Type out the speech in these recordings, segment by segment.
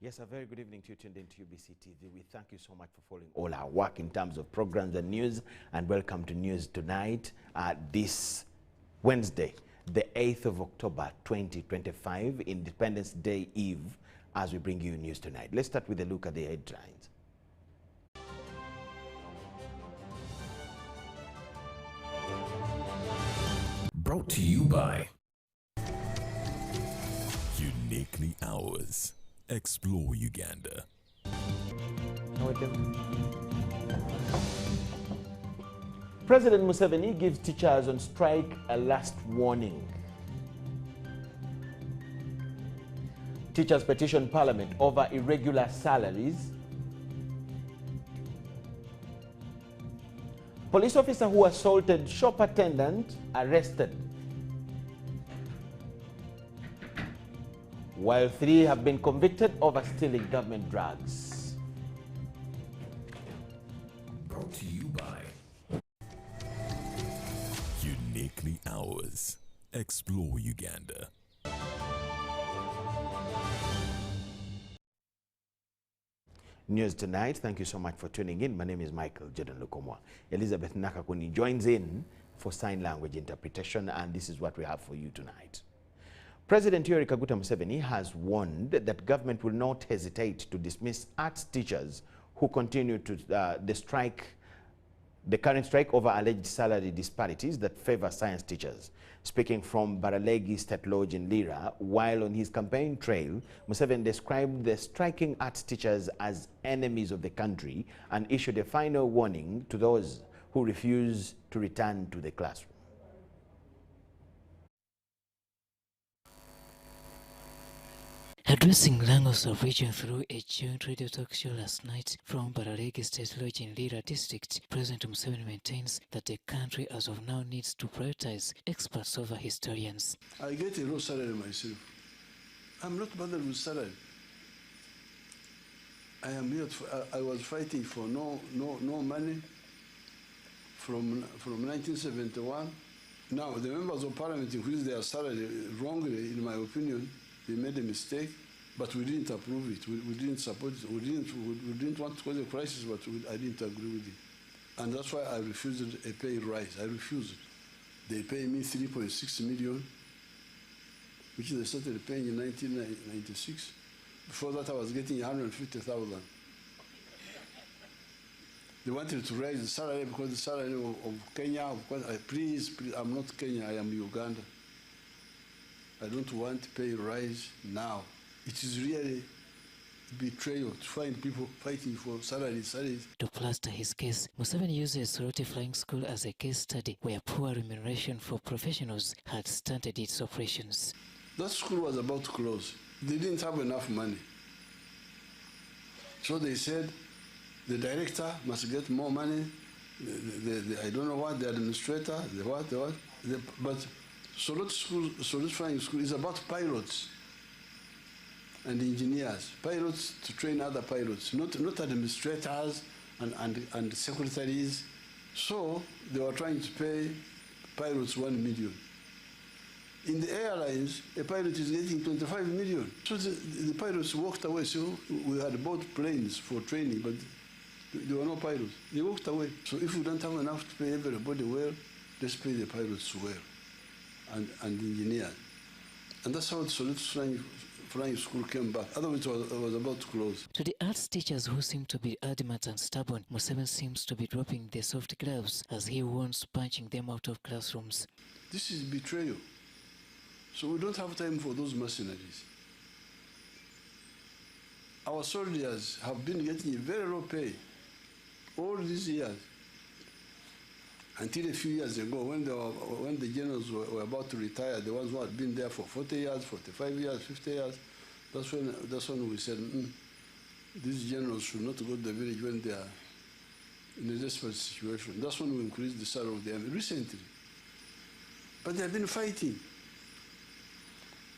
Yes, a very good evening to you tuned into UBC TV. We thank you so much for following all our work in terms of programs and news, and welcome to News Tonight this Wednesday, the 8th of October 2025, Independence Day Eve, as we bring you News Tonight. Let's start with a look at the headlines. Brought to you by Uniquely Ours. Explore Uganda. President Museveni gives teachers on strike a last warning. Teachers petition Parliament over irregular salaries. Police officer who assaulted shop attendant arrested. While 3 have been convicted over stealing government drugs. Brought to you by Uniquely Ours. Explore Uganda. News Tonight. Thank you so much for tuning in. My name is Micheal Lukomwa. Elizabeth Nakakuni joins in for sign language interpretation, and this is what we have for you tonight. President Yoweri Kaguta Museveni has warned that government will not hesitate to dismiss arts teachers who continue to the current strike over alleged salary disparities that favor science teachers. Speaking from Baralegi State Lodge in Lira, while on his campaign trail, Museveni described the striking arts teachers as enemies of the country and issued a final warning to those who refuse to return to the classroom. Addressing Langos of region through a joint radio talk show last night from Baralegi State Lodge in Lira district, President Museveni maintains that the country as of now needs to prioritize experts over historians. I get a low salary myself. I'm not bothered with salary. I am here. I was fighting for no money from 1971. Now the members of parliament increased their salary wrongly, in my opinion. They made a mistake, but we didn't approve it. We didn't support it. We didn't want to cause a crisis, but I didn't agree with it. And that's why I refused a pay rise. I refused. They pay me 3.6 million, which they started paying in 1996. Before that, I was getting 150,000. They wanted to raise the salary because the salary of Kenya, please, I'm not Kenya, I am Uganda. I don't want to pay a rise now. It is really betrayal to find people fighting for salaries. To plaster his case, Museveni uses Soroti Flying School as a case study where poor remuneration for professionals had stunted its operations. That school was about to close. They didn't have enough money. So they said the director must get more money. I don't know what, the administrator, but Soroti Flying School is about pilots and engineers. Pilots to train other pilots, not administrators and secretaries. So they were trying to pay pilots 1 million. In the airlines, a pilot is getting 25 million. So the pilots walked away. So we had bought planes for training, but there were no pilots. They walked away. So if we don't have enough to pay everybody well, let's pay the pilots well. And engineers. And that's how the Soroti Flying School came back. Otherwise, it was about to close. To the arts teachers who seem to be adamant and stubborn, Museveni seems to be dropping the soft gloves as he warns punching them out of classrooms. This is betrayal. So we don't have time for those mercenaries. Our soldiers have been getting very low pay all these years. Until a few years ago, when the generals were about to retire, the ones who had been there for 40 years, 45 years, 50 years, that's when we said, these generals should not go to the village when they are in a desperate situation. That's when we increased the salary of the army recently. But they have been fighting.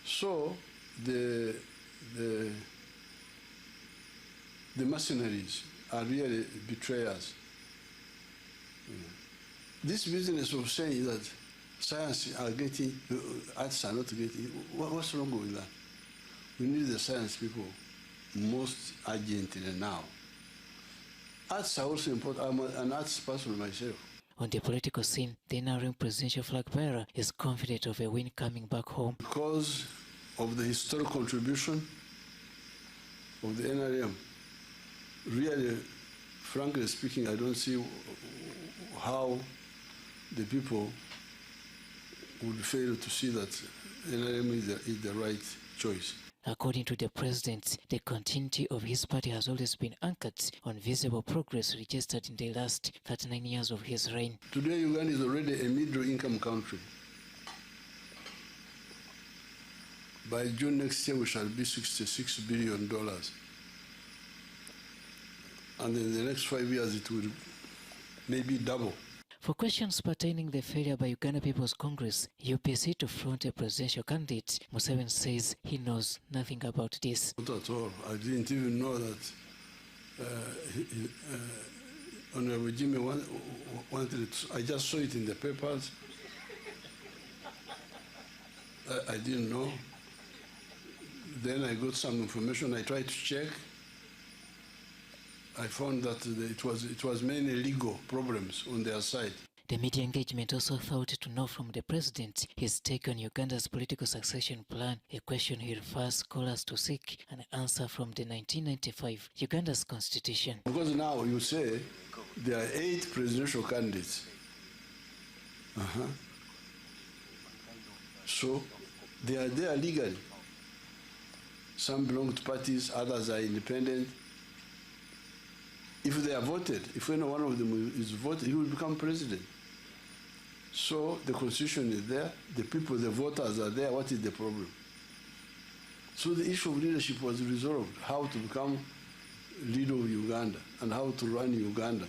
So the mercenaries are really betrayers. This business of saying that science are getting, arts are not getting, what's wrong with that? We need the science people. most urgently now. Arts are also important. I'm an arts person myself. On the political scene, the NRM presidential flag bearer is confident of a win coming back home. Because of the historic contribution of the NRM, really, frankly speaking, I don't see how the people would fail to see that NRM is the right choice. According to the president, the continuity of his party has always been anchored on visible progress registered in the last 39 years of his reign. Today, Uganda is already a middle-income country. By June next year, we shall be $66 billion. And in the next 5 years, it will maybe double. For questions pertaining the failure by Uganda People's Congress, UPC, to front a presidential candidate, Museveni says he knows nothing about this. Not at all. I didn't even know that Honorable Jimmy wanted it. I just saw it in the papers. I didn't know. Then I got some information. I tried to check. I found that it was mainly legal problems on their side. The media engagement also thought to know from the president his take on Uganda's political succession plan, a question he refers scholars to seek an answer from the 1995 Uganda's constitution. Because now you say there are 8 presidential candidates. So they are there legally. Some belong to parties, others are independent. If they are voted, if any one of them is voted, he will become president. So the constitution is there, the people, the voters are there. What is the problem? So the issue of leadership was resolved, how to become leader of Uganda and how to run Uganda.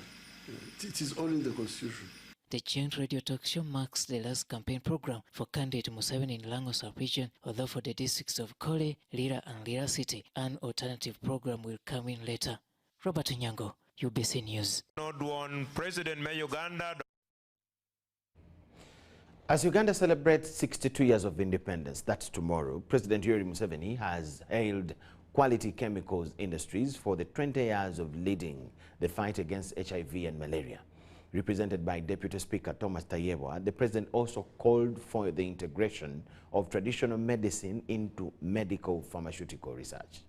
It is all in the constitution. The joint radio talk show marks the last campaign program for candidate Museveni in Langos region, although for the districts of Kole, Lira and Lira City, an alternative program will come in later. Robert Nyango, UBC News. President Uganda. As Uganda celebrates 62 years of independence, that's tomorrow, President Yoweri Museveni has hailed Quality Chemicals Industries for the 20 years of leading the fight against HIV and malaria. Represented by Deputy Speaker Thomas Tayebwa, the president also called for the integration of traditional medicine into medical pharmaceutical research.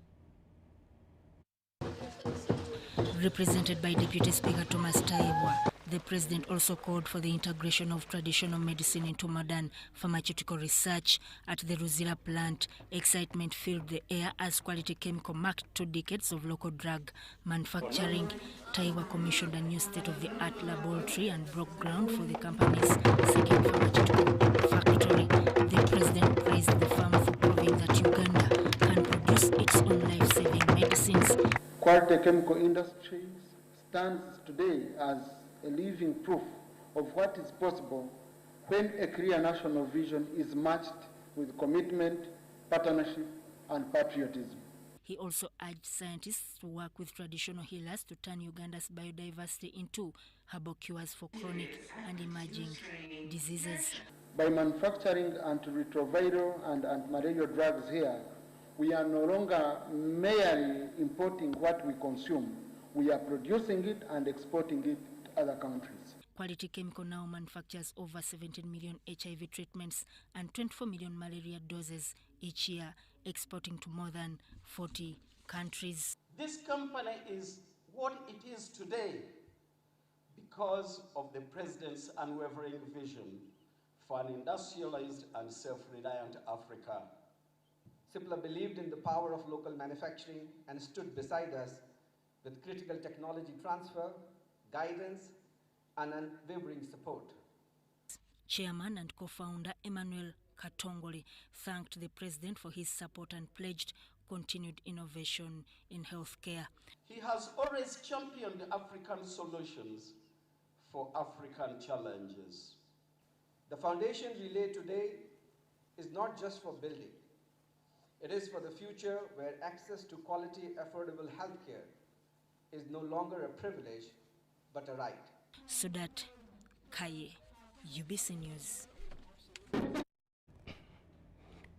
Represented by Deputy Speaker Thomas Tayebwa, the president also called for the integration of traditional medicine into modern pharmaceutical research at the Ruzira plant. Excitement filled the air as Quality Chemical marked 2 decades of local drug manufacturing. Tayebwa commissioned a new state-of-the-art laboratory and broke ground for the company's second pharmaceutical factory. The president praised the firm for proving that Uganda can produce its own life-saving medicines. Quality Chemical Industries stands today as a living proof of what is possible when a clear national vision is matched with commitment, partnership, and patriotism. He also urged scientists to work with traditional healers to turn Uganda's biodiversity into herbal cures for chronic and emerging diseases. By manufacturing antiretroviral and antimalarial drugs here, we are no longer merely importing what we consume. We are producing it and exporting it to other countries. Quality Chemical now manufactures over 17 million HIV treatments and 24 million malaria doses each year, exporting to more than 40 countries. This company is what it is today because of the President's unwavering vision for an industrialized and self-reliant Africa. Cipla believed in the power of local manufacturing and stood beside us with critical technology transfer, guidance, and unwavering support. Chairman and co-founder Emmanuel Katongole thanked the president for his support and pledged continued innovation in healthcare. He has always championed African solutions for African challenges. The foundation we lay today is not just for building. It is for the future where access to quality, affordable healthcare is no longer a privilege, but a right. Sudat Kaye, UBC News.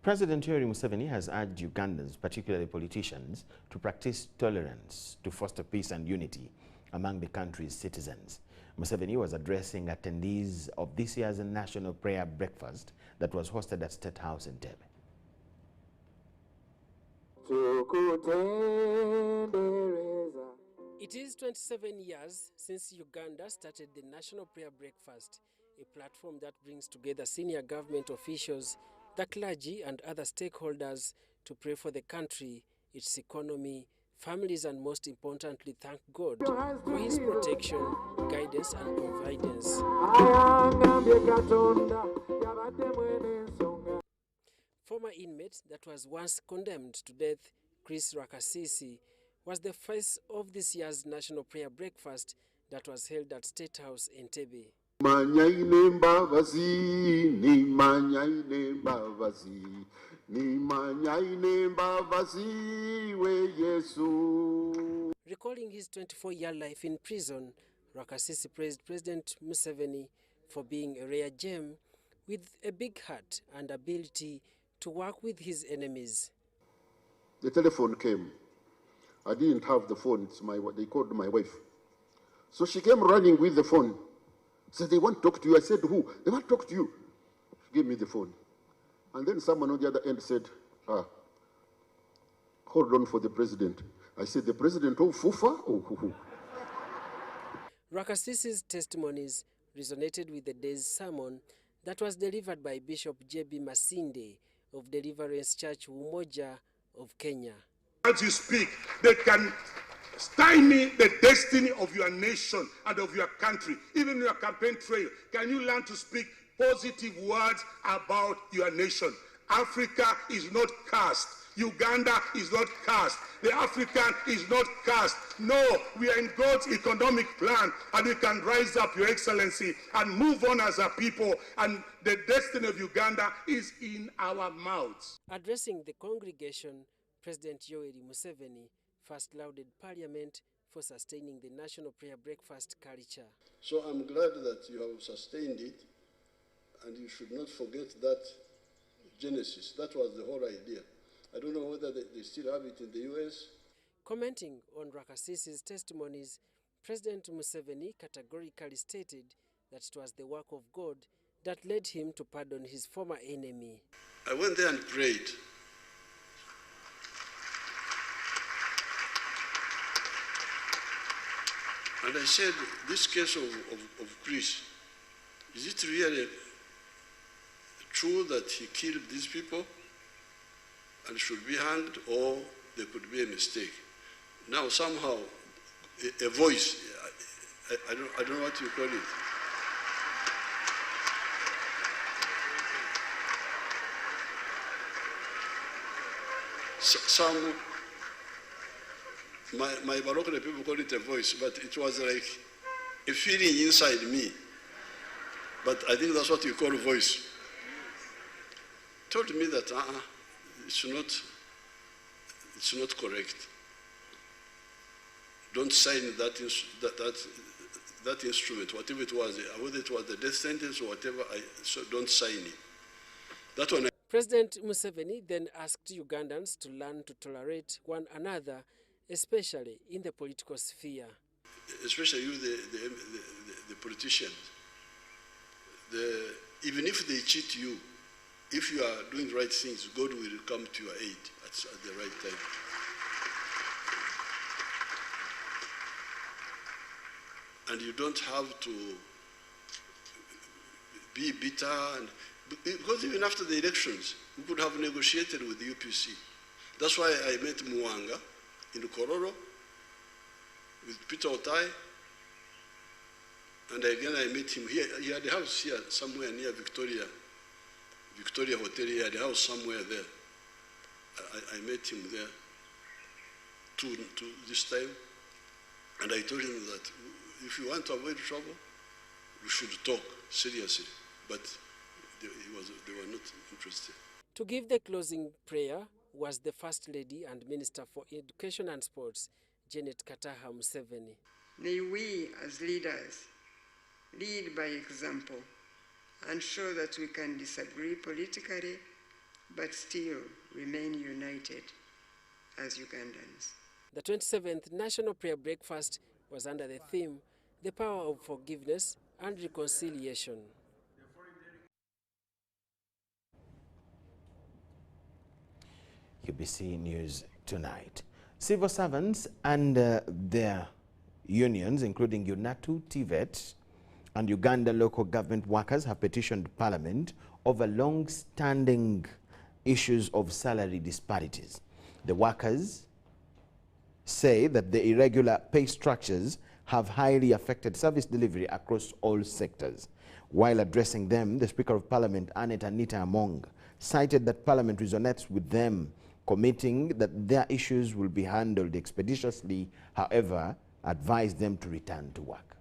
President Yoweri Museveni has urged Ugandans, particularly politicians, to practice tolerance to foster peace and unity among the country's citizens. Museveni was addressing attendees of this year's National Prayer Breakfast that was hosted at State House in Tebe. It is 27 years since Uganda started the National Prayer Breakfast, a platform that brings together senior government officials, the clergy and other stakeholders to pray for the country, its economy, families, and most importantly, thank God for his protection, guidance, and providence. Former inmate that was once condemned to death, Chris Rakasisi, was the face of this year's National Prayer Breakfast that was held at State House in Tebe. Recalling his 24-year life in prison, Rakasisi praised President Museveni for being a rare gem with a big heart and ability to work with his enemies. The telephone came. I didn't have the phone. They called my wife. So she came running with the phone. Said, they want to talk to you. I said, who? They want to talk to you. She gave me the phone. And then someone on the other end said, hold on for the president. I said, the president of Fufa? Oh. Rakasisi's testimonies resonated with the day's sermon that was delivered by Bishop J.B. Masinde of Deliverance Church Umoja of Kenya. As you speak, they can stymie the destiny of your nation and of your country. Even in your campaign trail, can you learn to speak positive words about your nation? Africa is not cursed. Uganda is not cursed. The African is not cursed. No, we are in God's economic plan, and we can rise up, Your Excellency, and move on as a people, and the destiny of Uganda is in our mouths. Addressing the congregation, President Yoweri Museveni first lauded Parliament for sustaining the National Prayer Breakfast culture. So I'm glad that you have sustained it, and you should not forget that genesis. That was the whole idea. I don't know whether they still have it in the US. Commenting on Rakasisi's testimonies, President Museveni categorically stated that it was the work of God that led him to pardon his former enemy. I went there and prayed. And I said, this case of Chris, is it really true that he killed these people and should be hanged, or there could be a mistake? Now somehow, a voice, I don't know what you call it. My Moroccan people call it a voice, but it was like a feeling inside me. But I think that's what you call a voice. Told me that it's not correct. Don't sign that instrument, whatever it was, whether it was the death sentence or whatever. So don't sign it. That one. President Museveni then asked Ugandans to learn to tolerate one another, especially in the political sphere. Especially you, the politicians. Even if they cheat you, if you are doing right things, God will come to your aid at the right time. And you don't have to be bitter, because even after the elections, we could have negotiated with the UPC. That's why I met Mwanga in Kororo with Peter Otai, and again I met him here. He had a house here somewhere near Victoria Hotel. He had a house somewhere there. I met him there to this time, and I told him that if you want to avoid trouble, we should talk seriously. But they were not interested. To give the closing prayer was the First Lady and Minister for Education and Sports, Janet Kataha Museveni. May we as leaders lead by example and show that we can disagree politically but still remain united as Ugandans. The 27th National Prayer Breakfast was under the theme, The Power of Forgiveness and Reconciliation. UBC News Tonight. Civil servants and their unions, including UNATU, TVET, and Uganda local government workers have petitioned Parliament over long-standing issues of salary disparities. The workers say that the irregular pay structures have highly affected service delivery across all sectors. While addressing them, the Speaker of Parliament, Anita Among, cited that Parliament resonates with them, committing that their issues will be handled expeditiously, however, advised them to return to work.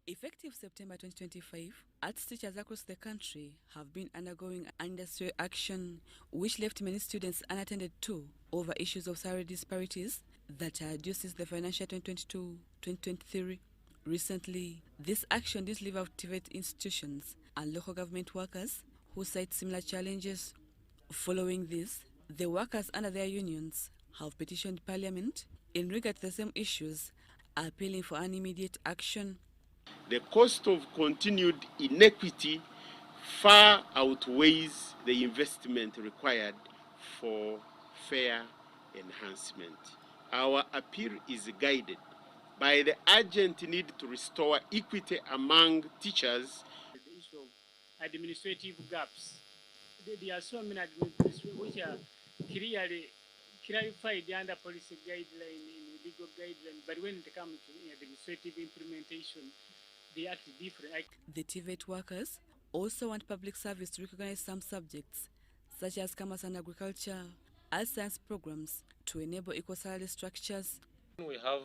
Effective September 2025, arts teachers across the country have been undergoing industrial action, which left many students unattended to over issues of salary disparities that are due since the financial 2022-2023. Recently, this action did leave out TVET institutions and local government workers who cite similar challenges. Following this, the workers under their unions have petitioned Parliament in regard to the same issues, appealing for an immediate action. The cost of continued inequity far outweighs the investment required for fair enhancement. Our appeal is guided by the urgent need to restore equity among teachers. The issue of administrative gaps. There are so many administrative which are clearly clarified under policy guideline and legal guideline, but when it comes to administrative implementation, they act different. The TVET workers also want public service to recognize some subjects, such as commerce and agriculture, as science programs to enable equal salary structures. We have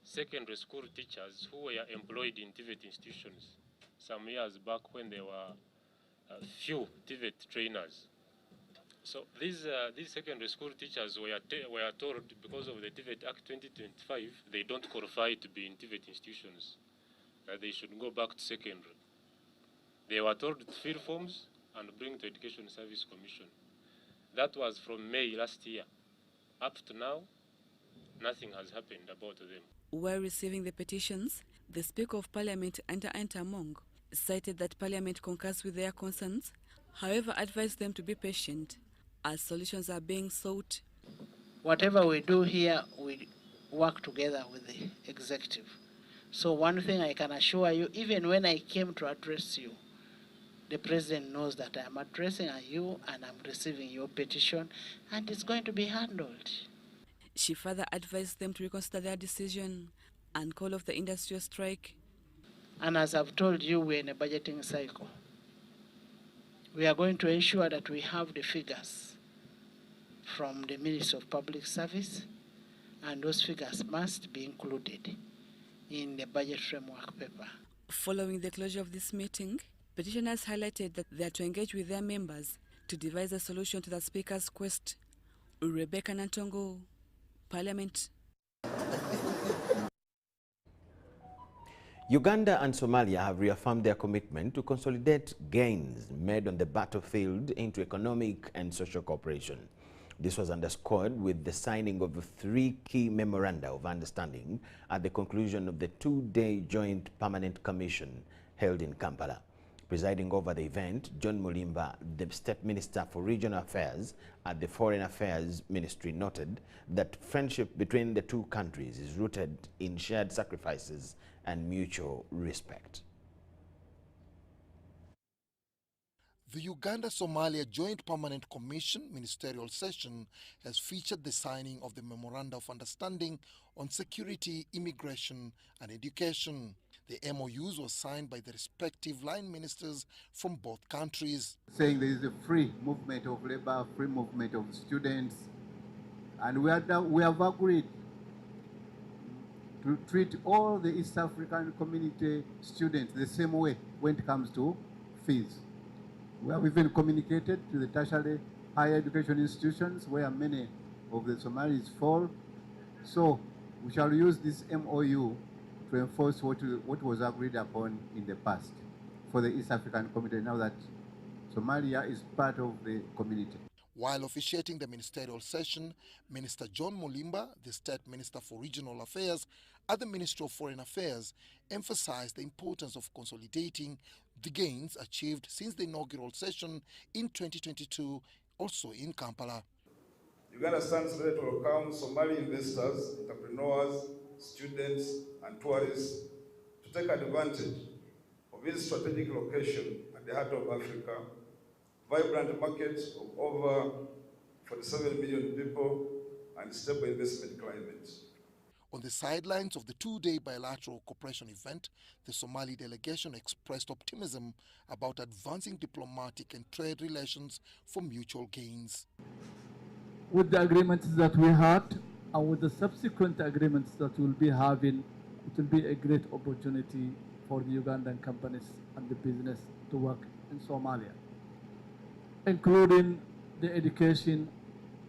secondary school teachers who were employed in TVET institutions some years back when there were few TVET trainers. So these secondary school teachers were told, because of the TVET Act 2025, they don't qualify to be in TVET institutions, that they should go back to secondary. They were told to fill forms and bring to Education Service Commission. That was from May last year. Up to now, nothing has happened about them. While receiving the petitions, the Speaker of Parliament, Anita Among, cited that Parliament concurs with their concerns, however advised them to be patient as solutions are being sought. Whatever we do here, we work together with the executive. So one thing I can assure you, even when I came to address you, the President knows that I'm addressing you and I'm receiving your petition, and it's going to be handled. She further advised them to reconsider their decision and call off the industrial strike. And as I've told you, we're in a budgeting cycle. We are going to ensure that we have the figures from the Ministry of Public Service, and those figures must be included in the budget framework paper. Following the closure of this meeting, petitioners highlighted that they are to engage with their members to devise a solution to the Speaker's quest. Rebecca Nantongo, Parliament. Uganda and Somalia have reaffirmed their commitment to consolidate gains made on the battlefield into economic and social cooperation. This was underscored with the signing of 3 key memoranda of understanding at the conclusion of the 2-day joint permanent commission held in Kampala. Presiding over the event, John Mulimba, the State Minister for Regional Affairs at the Foreign Affairs Ministry, noted that friendship between the two countries is rooted in shared sacrifices and mutual respect. The Uganda-Somalia Joint Permanent Commission ministerial session has featured the signing of the Memoranda of Understanding on Security, Immigration and Education. The MOUs were signed by the respective line ministers from both countries. Saying there is a free movement of labor, free movement of students, and we have agreed to treat all the East African community students the same way when it comes to fees. We have even communicated to the tertiary higher education institutions where many of the Somalis fall. So we shall use this MOU to enforce what was agreed upon in the past for the East African Community, now that Somalia is part of the community. While officiating the ministerial session, Minister John Mulimba, the State Minister for Regional Affairs at the Ministry of Foreign Affairs, emphasized the importance of consolidating the gains achieved since the inaugural session in 2022, also in Kampala. Uganda stands ready to welcome Somali investors, entrepreneurs, students, and tourists to take advantage of its strategic location at the heart of Africa, vibrant markets of over 47 million people, and stable investment climate. On the sidelines of the two-day bilateral cooperation event, the Somali delegation expressed optimism about advancing diplomatic and trade relations for mutual gains. With the agreements that we had and with the subsequent agreements that we'll be having, it will be a great opportunity for the Ugandan companies and the business to work in Somalia, including the education.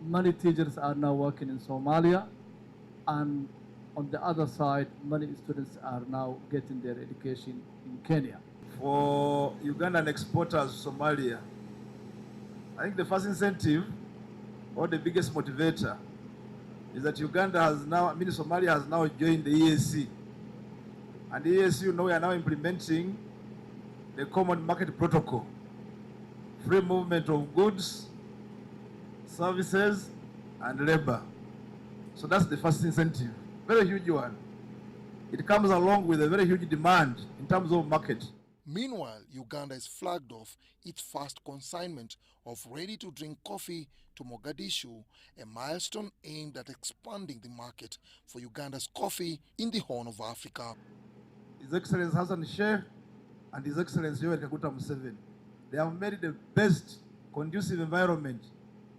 Many teachers are now working in Somalia, and on the other side, many students are now getting their education in Kenya. For Ugandan exporters to Somalia, I think the first incentive or the biggest motivator is that Somalia has now joined the EAC. And the EAC, we are now implementing the Common Market Protocol, free movement of goods, services, and labor. So that's the first incentive, very huge one. It comes along with a very huge demand in terms of market. Meanwhile, Uganda has flagged off its first consignment of ready-to-drink coffee to Mogadishu, a milestone aimed at expanding the market for Uganda's coffee in the Horn of Africa. His Excellency Hassan Sheikh and His Excellency Yoweri Kaguta Museveni, they have made the best conducive environment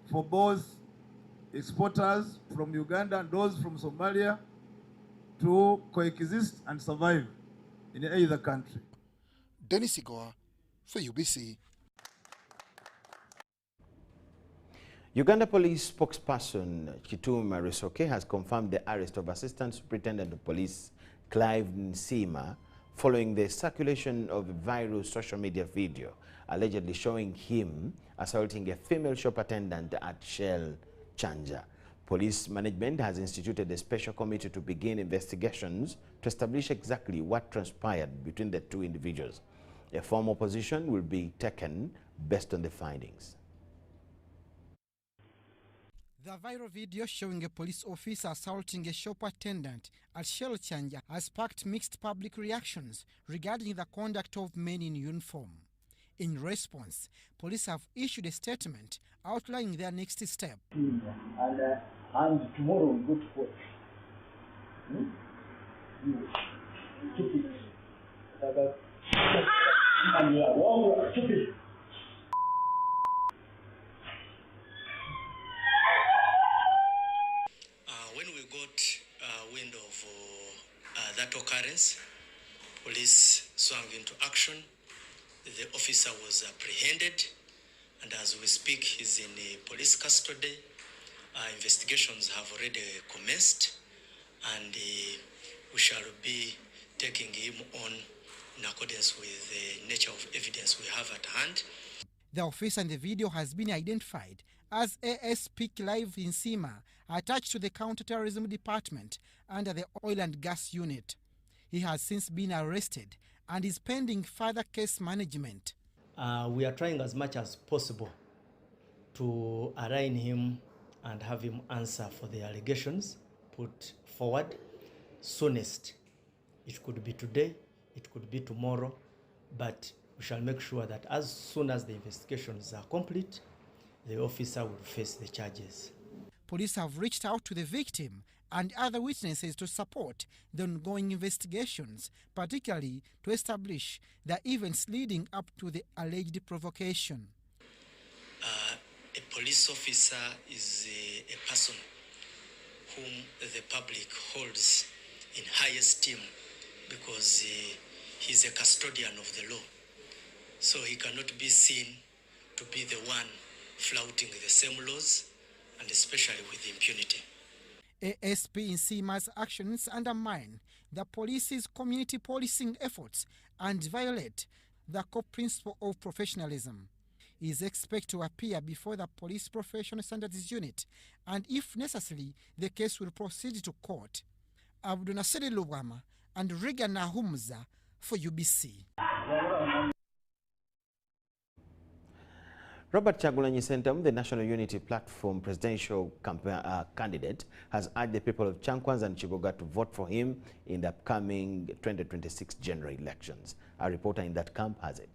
for both exporters from Uganda and those from Somalia to coexist and survive in either country. Dennis Igoa for UBC. Uganda Police spokesperson Chituma Risoke has confirmed the arrest of Assistant Superintendent of Police Clive Nsima following the circulation of a viral social media video allegedly showing him assaulting a female shop attendant at Shell Chanja. Police management has instituted a special committee to begin investigations to establish exactly what transpired between the two individuals. A formal position will be taken based on the findings. The viral video showing a police officer assaulting a shop attendant at Shell Chanja has sparked mixed public reactions regarding the conduct of men in uniform. In response, police have issued a statement outlining their next step. And tomorrow we go to court. You stupid. And you are wrong, stupid. When we got wind of that occurrence, police swung into action. The officer was apprehended, and as we speak, he's in police custody. Investigations have already commenced, and we shall be taking him on in accordance with the nature of evidence we have at hand. The officer in the video has been identified as ASP Clive Nsima, attached to the Counterterrorism Department under the Oil and Gas Unit. He has since been arrested and is pending further case management. We are trying as much as possible to arraign him and have him answer for the allegations put forward soonest. It could be today, it could be tomorrow, but we shall make sure that as soon as the investigations are complete, the officer will face the charges. Police have reached out to the victim and other witnesses to support the ongoing investigations, particularly to establish the events leading up to the alleged provocation. A police officer is a person whom the public holds in high esteem because he's a custodian of the law. So he cannot be seen to be the one flouting the same laws, and especially with impunity. ASP Nsima's actions undermine the police's community policing efforts and violate the core principle of professionalism. He is expected to appear before the Police Professional Standards Unit, and if necessary, the case will proceed to court. Abdunasiri Lukomwa and Regan Nahumza for UBC. Robert Kyagulanyi Ssentamu, the National Unity Platform presidential candidate, has urged the people of Kyankwanzi and Kiboga to vote for him in the upcoming 2026 general elections. A reporter in that camp has it.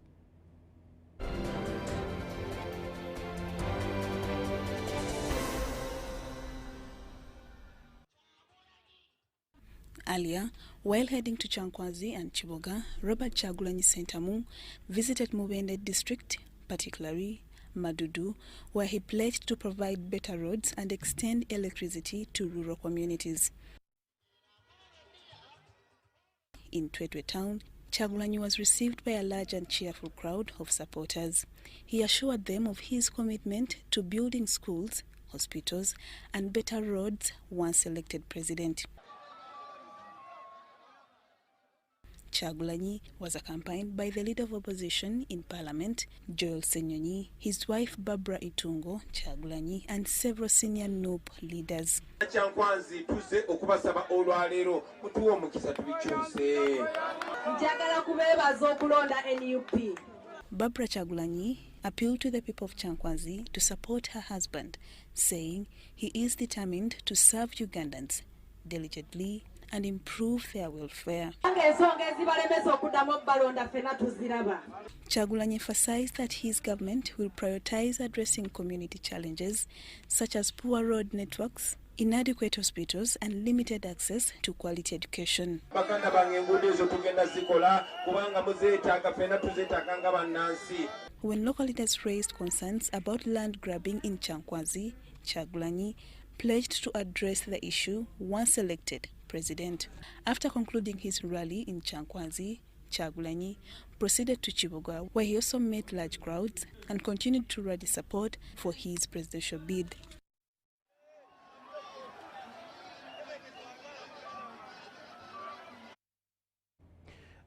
Earlier, while heading to Kyankwanzi and Kiboga, Robert Kyagulanyi Ssentamu visited Mubende district, particularly Madudu, where he pledged to provide better roads and extend electricity to rural communities. In Twetwe town, Kyagulanyi was received by a large and cheerful crowd of supporters. He assured them of his commitment to building schools, hospitals, and better roads once elected president. Kyagulanyi was accompanied by the leader of opposition in parliament, Joel Senyonyi, his wife Barbara Itungo Kyagulanyi, and several senior NUP leaders. Barbara Kyagulanyi appealed to the people of Kyankwanzi to support her husband, saying he is determined to serve Ugandans diligently and improve their welfare. Kyagulanyi emphasized that his government will prioritize addressing community challenges such as poor road networks, inadequate hospitals, and limited access to quality education. When local leaders raised concerns about land grabbing in Kyankwanzi, Kyagulanyi pledged to address the issue once elected president. After concluding his rally in Kyankwanzi, Kyagulanyi proceeded to Kiboga, where he also met large crowds and continued to rally support for his presidential bid.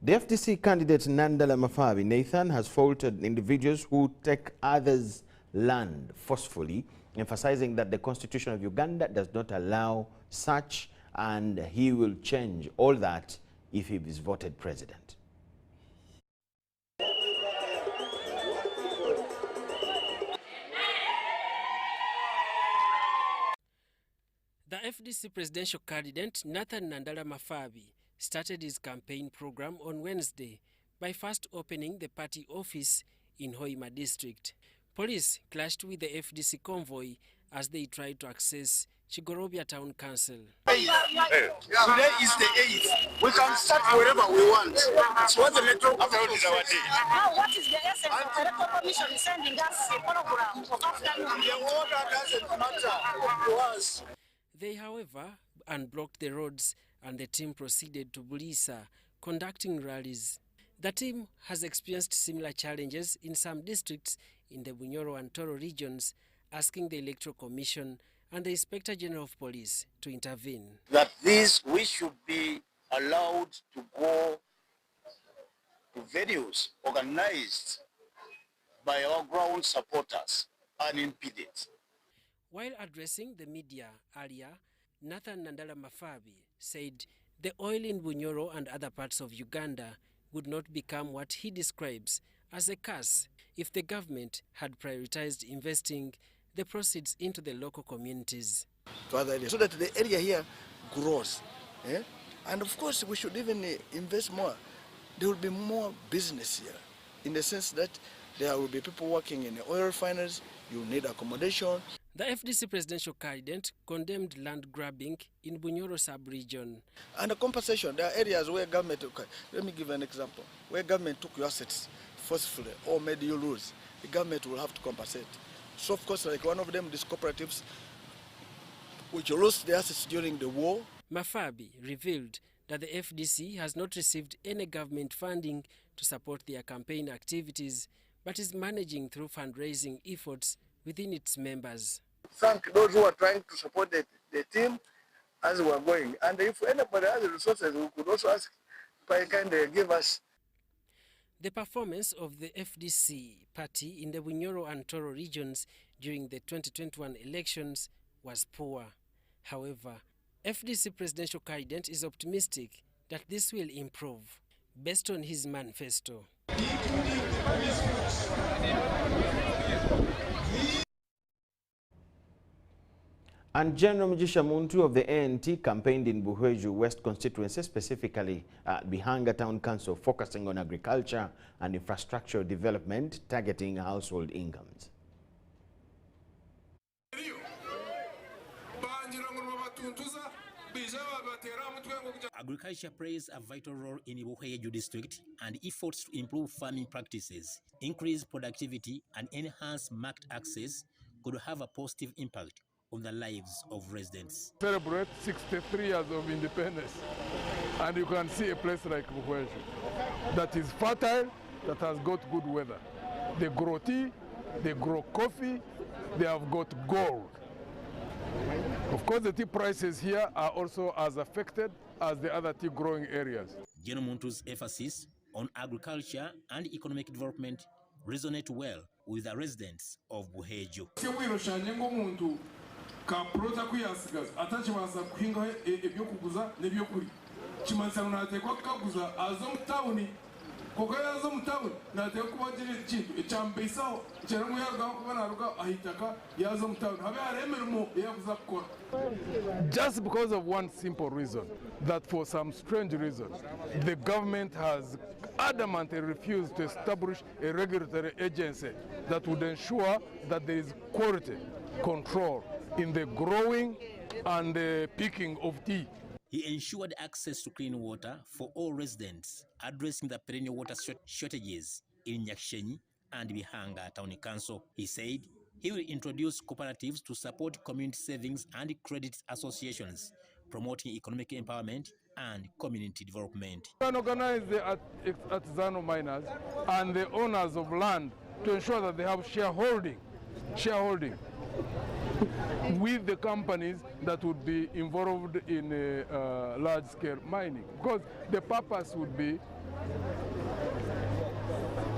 The FDC candidate Nandala Mafabi Nathan has faulted individuals who take others' land forcefully, emphasizing that the Constitution of Uganda does not allow such, and he will change all that if he is voted president. The FDC presidential candidate Nathan Nandala Mafabi started his campaign program on Wednesday by first opening the party office in Hoima district. Police clashed with the FDC convoy as they tried to access Chigorobia Town Council. Today is the 8th. We can start wherever we want. So what the electoral after all is our day. Now, what is the essence of the electoral commission sending us a program of afternoon? The order doesn't matter to us. They, however, unblocked the roads and the team proceeded to Bulisa, conducting rallies. The team has experienced similar challenges in some districts in the Bunyoro and Toro regions, asking the Electoral Commission and the Inspector General of Police to intervene. That we should be allowed to go to venues organized by our ground supporters unimpeded. While addressing the media earlier, Nathan Nandala Mafabi said the oil in Bunyoro and other parts of Uganda would not become what he describes as a curse if the government had prioritized investing the proceeds into the local communities. To other areas, so that the area here grows. And of course, we should even invest more. There will be more business here, in the sense that there will be people working in the oil refineries, you need accommodation. The FDC presidential candidate condemned land grabbing in Bunyoro sub-region. And the compensation, there are areas where government, let me give an example, where government took your assets forcefully or made you lose, the government will have to compensate. So of course, like one of them, these cooperatives, which lost their assets during the war. Mafabi revealed that the FDC has not received any government funding to support their campaign activities, but is managing through fundraising efforts within its members. Thank those who are trying to support the team, as we are going. And if anybody has the resources, we could also ask if can they give us. The performance of the FDC party in the Bunyoro and Toro regions during the 2021 elections was poor. However, FDC presidential candidate is optimistic that this will improve, based on his manifesto. And General Mugisha Muntu of the ANT campaigned in Buheju West constituency, specifically at Bihanga Town Council, focusing on agriculture and infrastructure development, targeting household incomes. Agriculture plays a vital role in Buheju district, and efforts to improve farming practices, increase productivity, and enhance market access could have a positive impact on the lives of residents. Celebrate 63 years of independence, and you can see a place like Buheju that is fertile, that has got good weather. They grow tea, they grow coffee, they have got gold. Of course, the tea prices here are also as affected as the other tea growing areas. General Muntu's emphasis on agriculture and economic development resonate well with the residents of Buheju. Just because of one simple reason, that for some strange reason, the government has adamantly refused to establish a regulatory agency that would ensure that there is quality control in the growing and the picking of tea. He ensured access to clean water for all residents, addressing the perennial water shortages in Nyakshenyi and Bihanga Town Council. He said he will introduce cooperatives to support community savings and credit associations, promoting economic empowerment and community development. We can organize the artisanal miners and the owners of land to ensure that they have shareholding with the companies that would be involved in large-scale mining. Because the purpose would be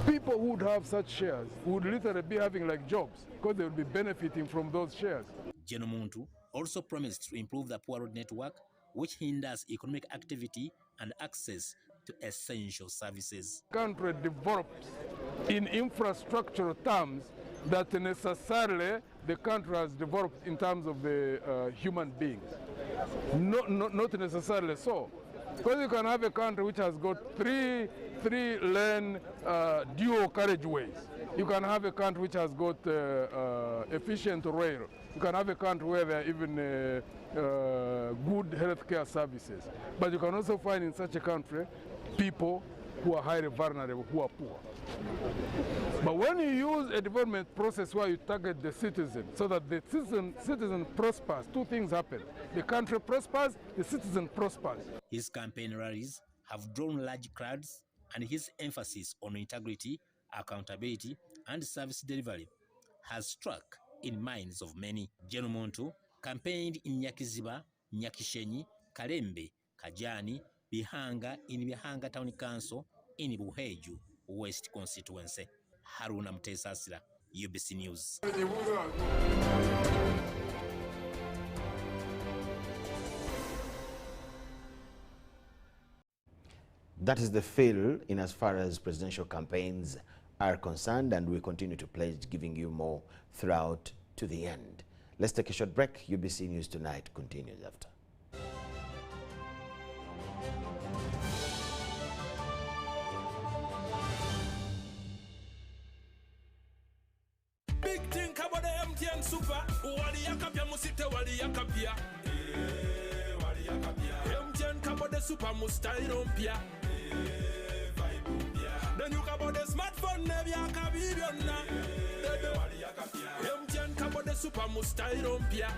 people who would have such shares would literally be having like jobs, because they would be benefiting from those shares. General Muntu also promised to improve the poor road network, which hinders economic activity and access to essential services. The country develops in infrastructural terms that necessarily the country has developed in terms of the human beings. Not necessarily so. Because you can have a country which has got three-lane dual carriageways. You can have a country which has got efficient rail. You can have a country where there are even good healthcare services. But you can also find in such a country people who are highly vulnerable, who are poor. But when you use a development process where you target the citizen so that the citizen prospers, two things happen. The country prospers, the citizen prospers. His campaign rallies have drawn large crowds, and his emphasis on integrity, accountability, and service delivery has struck in minds of many. General Muntu campaigned in Nyakiziba, Nyakishenyi, Kalembe, Kajani, Bihanga in Bihanga Town Council in Buheju West constituency. Haruna Mtesasira, UBC News. That is the feel in as far as presidential campaigns are concerned, and we continue to pledge giving you more throughout to the end. Let's take a short break. UBC News Tonight continues after. Big thing about the MTN Super. Wali yakapia musite wali yakapia. MTN kabo de super mustairompia. Then you kabo de smartphone nevi yakabibiona. MTN kabo de super mustairompia.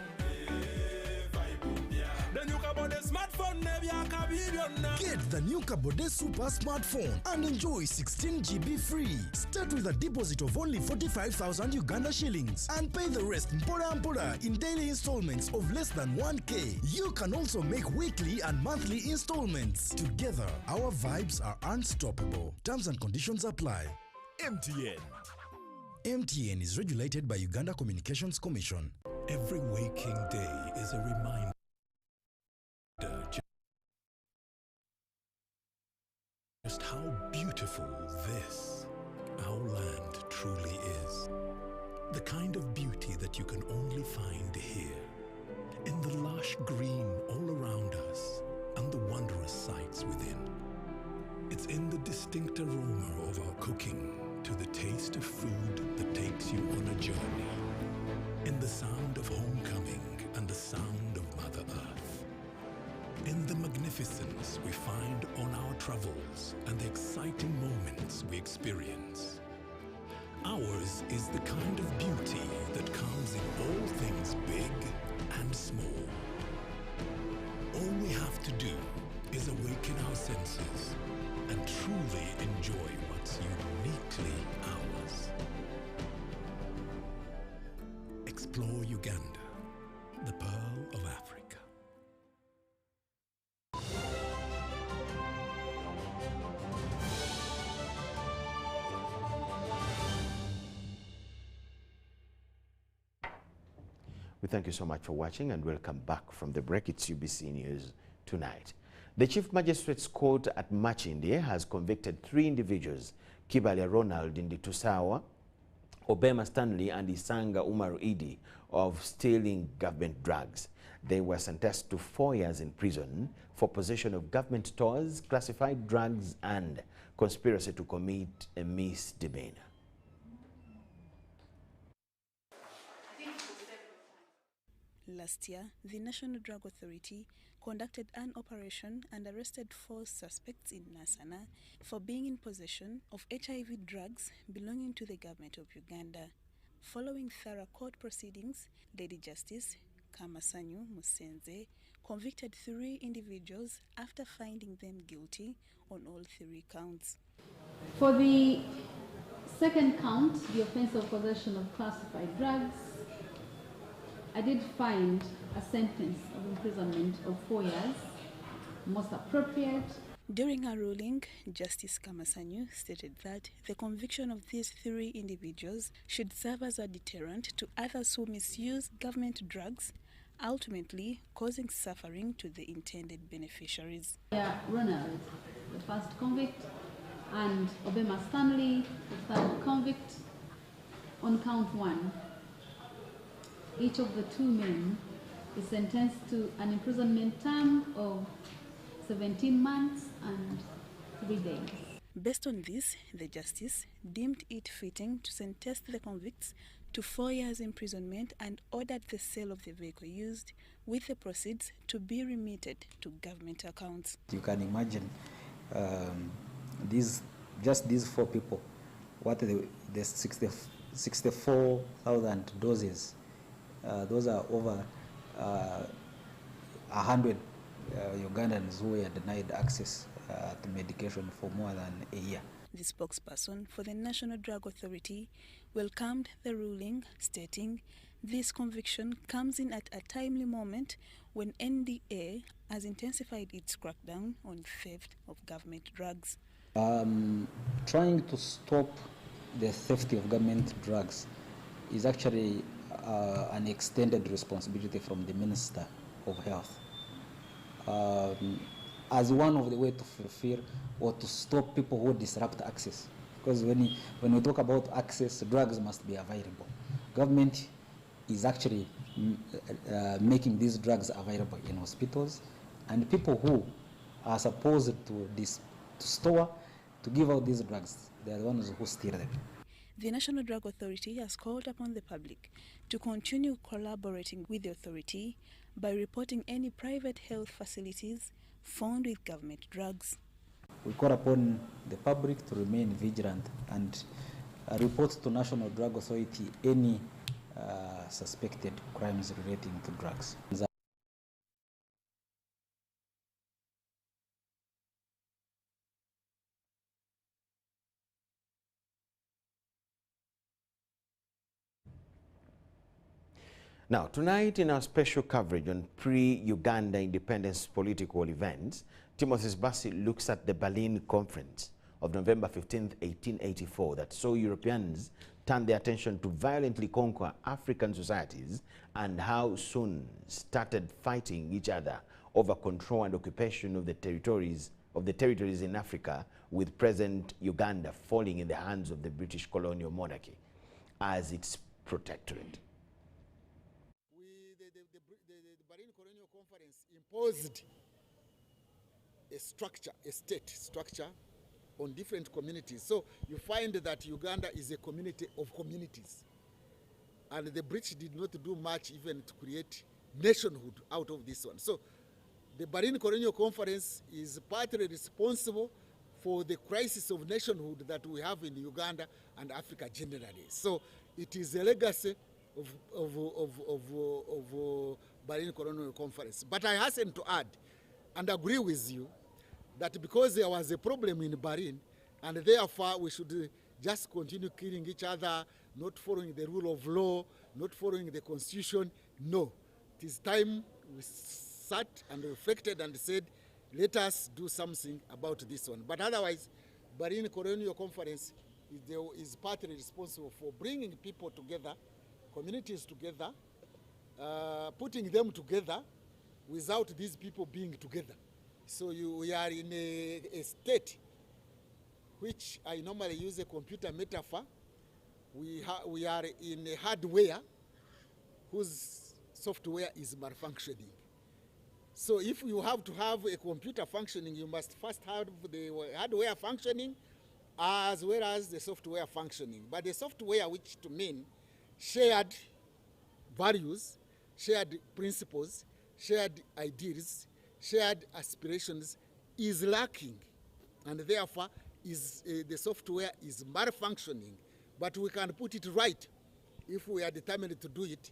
Get the new Kabode Super Smartphone and enjoy 16 GB free. Start with a deposit of only 45,000 Uganda shillings and pay the rest mpola in daily installments of less than 1K. You can also make weekly and monthly installments. Together, our vibes are unstoppable. Terms and conditions apply. MTN. MTN is regulated by Uganda Communications Commission. Every waking day is a reminder just how beautiful this, our land, truly is. The kind of beauty that you can only find here, in the lush green all around us and the wondrous sights within. It's in the distinct aroma of our cooking, to the taste of food that takes you on a journey, in the sound of homecoming and the sound of Mother Earth, in the magnificence we find on our travels and the exciting moments we experience. Ours is the kind of beauty that comes in all things big and small. All we have to do is awaken our senses and truly enjoy what's uniquely ours. Explore Uganda, the pearl of Africa. We thank you so much for watching and welcome back from the break. It's UBC News Tonight. The Chief Magistrate's Court at Machinde has convicted 3 individuals, Kibalia Ronald Nditusawa, Obema Stanley and Isanga Umaru Idi, of stealing government drugs. They were sentenced to 4 years in prison for possession of government stores, classified drugs and conspiracy to commit a misdemeanor. Last year, the National Drug Authority conducted an operation and arrested 4 suspects in Nasana for being in possession of HIV drugs belonging to the government of Uganda. Following thorough court proceedings, Lady Justice Kamasanyu Musenze convicted 3 individuals after finding them guilty on all 3 counts. For the second count, the offense of possession of classified drugs, I did find a sentence of imprisonment of 4 years, most appropriate. During her ruling, Justice Kamasanyu stated that the conviction of these 3 individuals should serve as a deterrent to others who misuse government drugs, ultimately causing suffering to the intended beneficiaries. Ronald, the first convict, and Obema Stanley, the 3rd convict, on count 1. Each of the 2 men is sentenced to an imprisonment term of 17 months and 3 days. Based on this, the justice deemed it fitting to sentence the convicts to 4 years imprisonment and ordered the sale of the vehicle used with the proceeds to be remitted to government accounts. You can imagine these 4 people, what the 64,000 doses. Those are over 100 Ugandans who were denied access to medication for more than a year. The spokesperson for the National Drug Authority welcomed the ruling, stating this conviction comes in at a timely moment when NDA has intensified its crackdown on theft of government drugs. Trying to stop the theft of government drugs is actually an extended responsibility from the Minister of Health. As one of the ways to fulfill or to stop people who disrupt access. Because when we talk about access, drugs must be available. Government is actually making these drugs available in hospitals, and people who are supposed to store, to give out these drugs, they are the ones who steal them. The National Drug Authority has called upon the public to continue collaborating with the authority by reporting any private health facilities found with government drugs. We call upon the public to remain vigilant and report to National Drug Authority any suspected crimes relating to drugs. Now, tonight in our special coverage on pre-Uganda independence political events, Timothy Bassi looks at the Berlin Conference of November 15, 1884, that saw Europeans turn their attention to violently conquer African societies and how soon started fighting each other over control and occupation of the territories in Africa, with present Uganda falling in the hands of the British colonial monarchy as its protectorate. The Berlin Colonial Conference imposed a structure, a state structure on different communities. So you find that Uganda is a community of communities. And the British did not do much even to create nationhood out of this one. So the Berlin Colonial Conference is partly responsible for the crisis of nationhood that we have in Uganda and Africa generally. So it is a legacy of Berlin Colonial Conference. But I hasten to add and agree with you that because there was a problem in Berlin, and therefore we should just continue killing each other, not following the rule of law, not following the constitution. No, it is time we sat and reflected and said, let us do something about this one. But otherwise, Berlin Colonial Conference is partly responsible for bringing people together, communities together, putting them together without these people being together. So we are in a state which I normally use a computer metaphor. We are in a hardware whose software is malfunctioning. So if you have to have a computer functioning, you must first have the hardware functioning as well as the software functioning. But the software, which to mean shared values, shared principles, shared ideals, shared aspirations, is lacking, and therefore the software is malfunctioning. But we can put it right if we are determined to do it.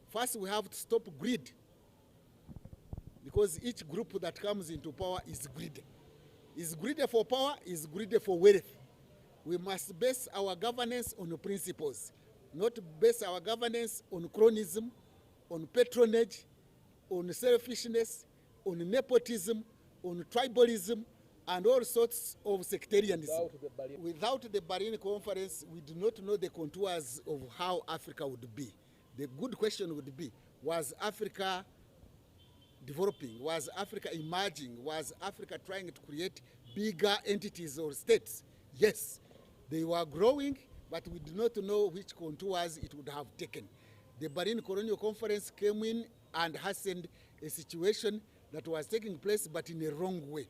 First, we have to stop greed, because each group that comes into power is greedy. Is greedy for power, is greedy for wealth. We must base our governance on principles, not base our governance on cronyism, on patronage, on selfishness, on nepotism, on tribalism, and all sorts of sectarianism. Without the Berlin Conference, we do not know the contours of how Africa would be. The good question would be, was Africa developing? Was Africa emerging? Was Africa trying to create bigger entities or states? Yes, they were growing, but we do not know which contours it would have taken. The Berlin Colonial Conference came in and hastened a situation that was taking place, but in a wrong way.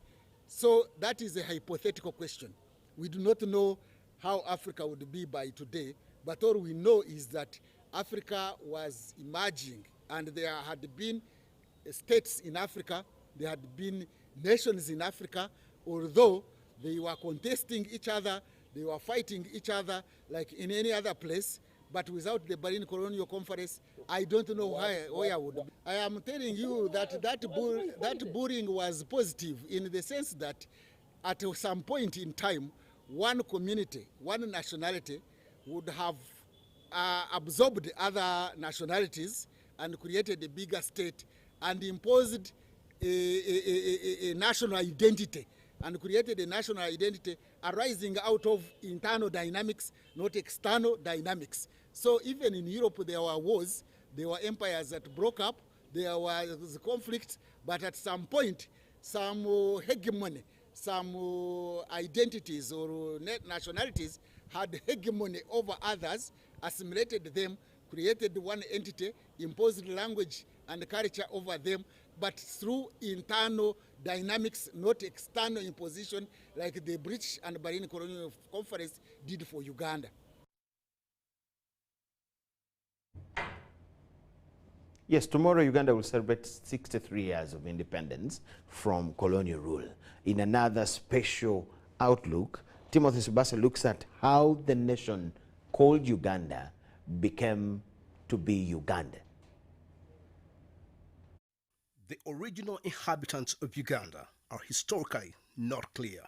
So that is a hypothetical question. We do not know how Africa would be by today, but all we know is that Africa was emerging, and there had been states in Africa, there had been nations in Africa, although they were contesting each other, they were fighting each other like in any other place. But without the Berlin Colonial Conference, I don't know where I would be. I am telling you that bullying was positive in the sense that at some point in time, one community, one nationality would have absorbed other nationalities and created a bigger state and imposed a national identity, and created a national identity arising out of internal dynamics, not external dynamics. So even in Europe, there were wars, there were empires that broke up, there was conflict, but at some point, some hegemony, some identities or nationalities had hegemony over others, assimilated them, created one entity, imposed language and culture over them, but through internal dynamics, not external imposition like the British and Berlin Colonial Conference did for Uganda. Yes, tomorrow Uganda will celebrate 63 years of independence from colonial rule. In another special outlook, Timothy Subasa looks at how the nation called Uganda became to be Uganda. The original inhabitants of Uganda are historically not clear.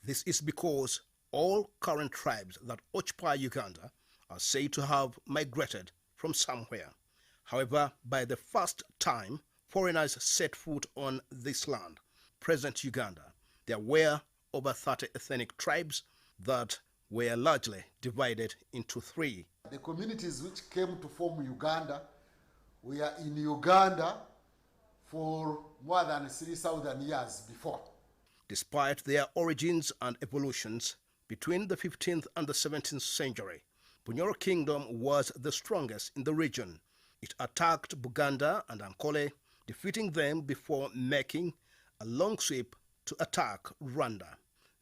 This is because all current tribes that occupy Uganda are said to have migrated from somewhere. However, by the first time foreigners set foot on this land, present Uganda, there were over 30 ethnic tribes that were largely divided into three. The communities which came to form Uganda were in Uganda for more than 3,000 years before. Despite their origins and evolutions, between the 15th and the 17th century, Bunyoro Kingdom was the strongest in the region. It attacked Buganda and Ankole, defeating them before making a long sweep to attack Rwanda.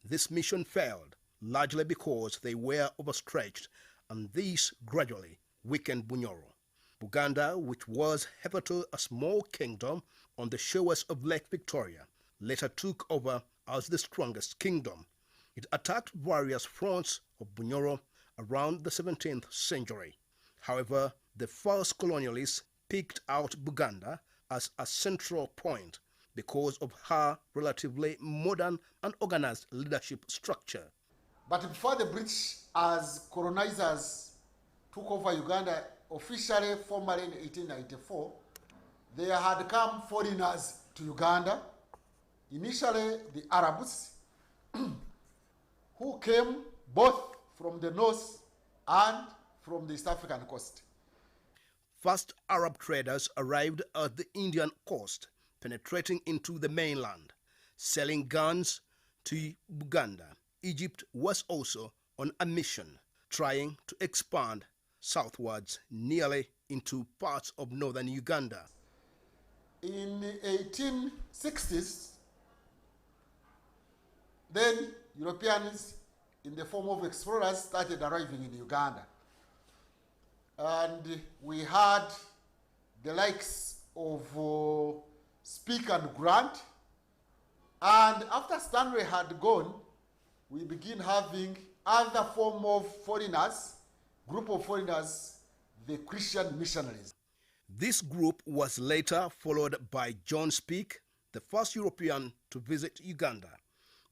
This mission failed, largely because they were overstretched, and this gradually weakened Bunyoro. Buganda, which was hitherto a small kingdom on the shores of Lake Victoria, later took over as the strongest kingdom. It attacked various fronts of Bunyoro around the 17th century. However, the first colonialists picked out Buganda as a central point because of her relatively modern and organized leadership structure. But before the British, as colonizers, took over Uganda officially, formally in 1894, there had come foreigners to Uganda, initially the Arabs, who came both from the north and from the East African coast. First Arab traders arrived at the Indian coast, penetrating into the mainland, selling guns to Buganda. Egypt was also on a mission, trying to expand southwards nearly into parts of northern Uganda. In the 1860s, then Europeans, in the form of explorers, started arriving in Uganda. And we had the likes of Speke and Grant. And after Stanley had gone, we begin having other form of foreigners, group of foreigners, the Christian missionaries. This group was later followed by John Speke, the first European to visit Uganda,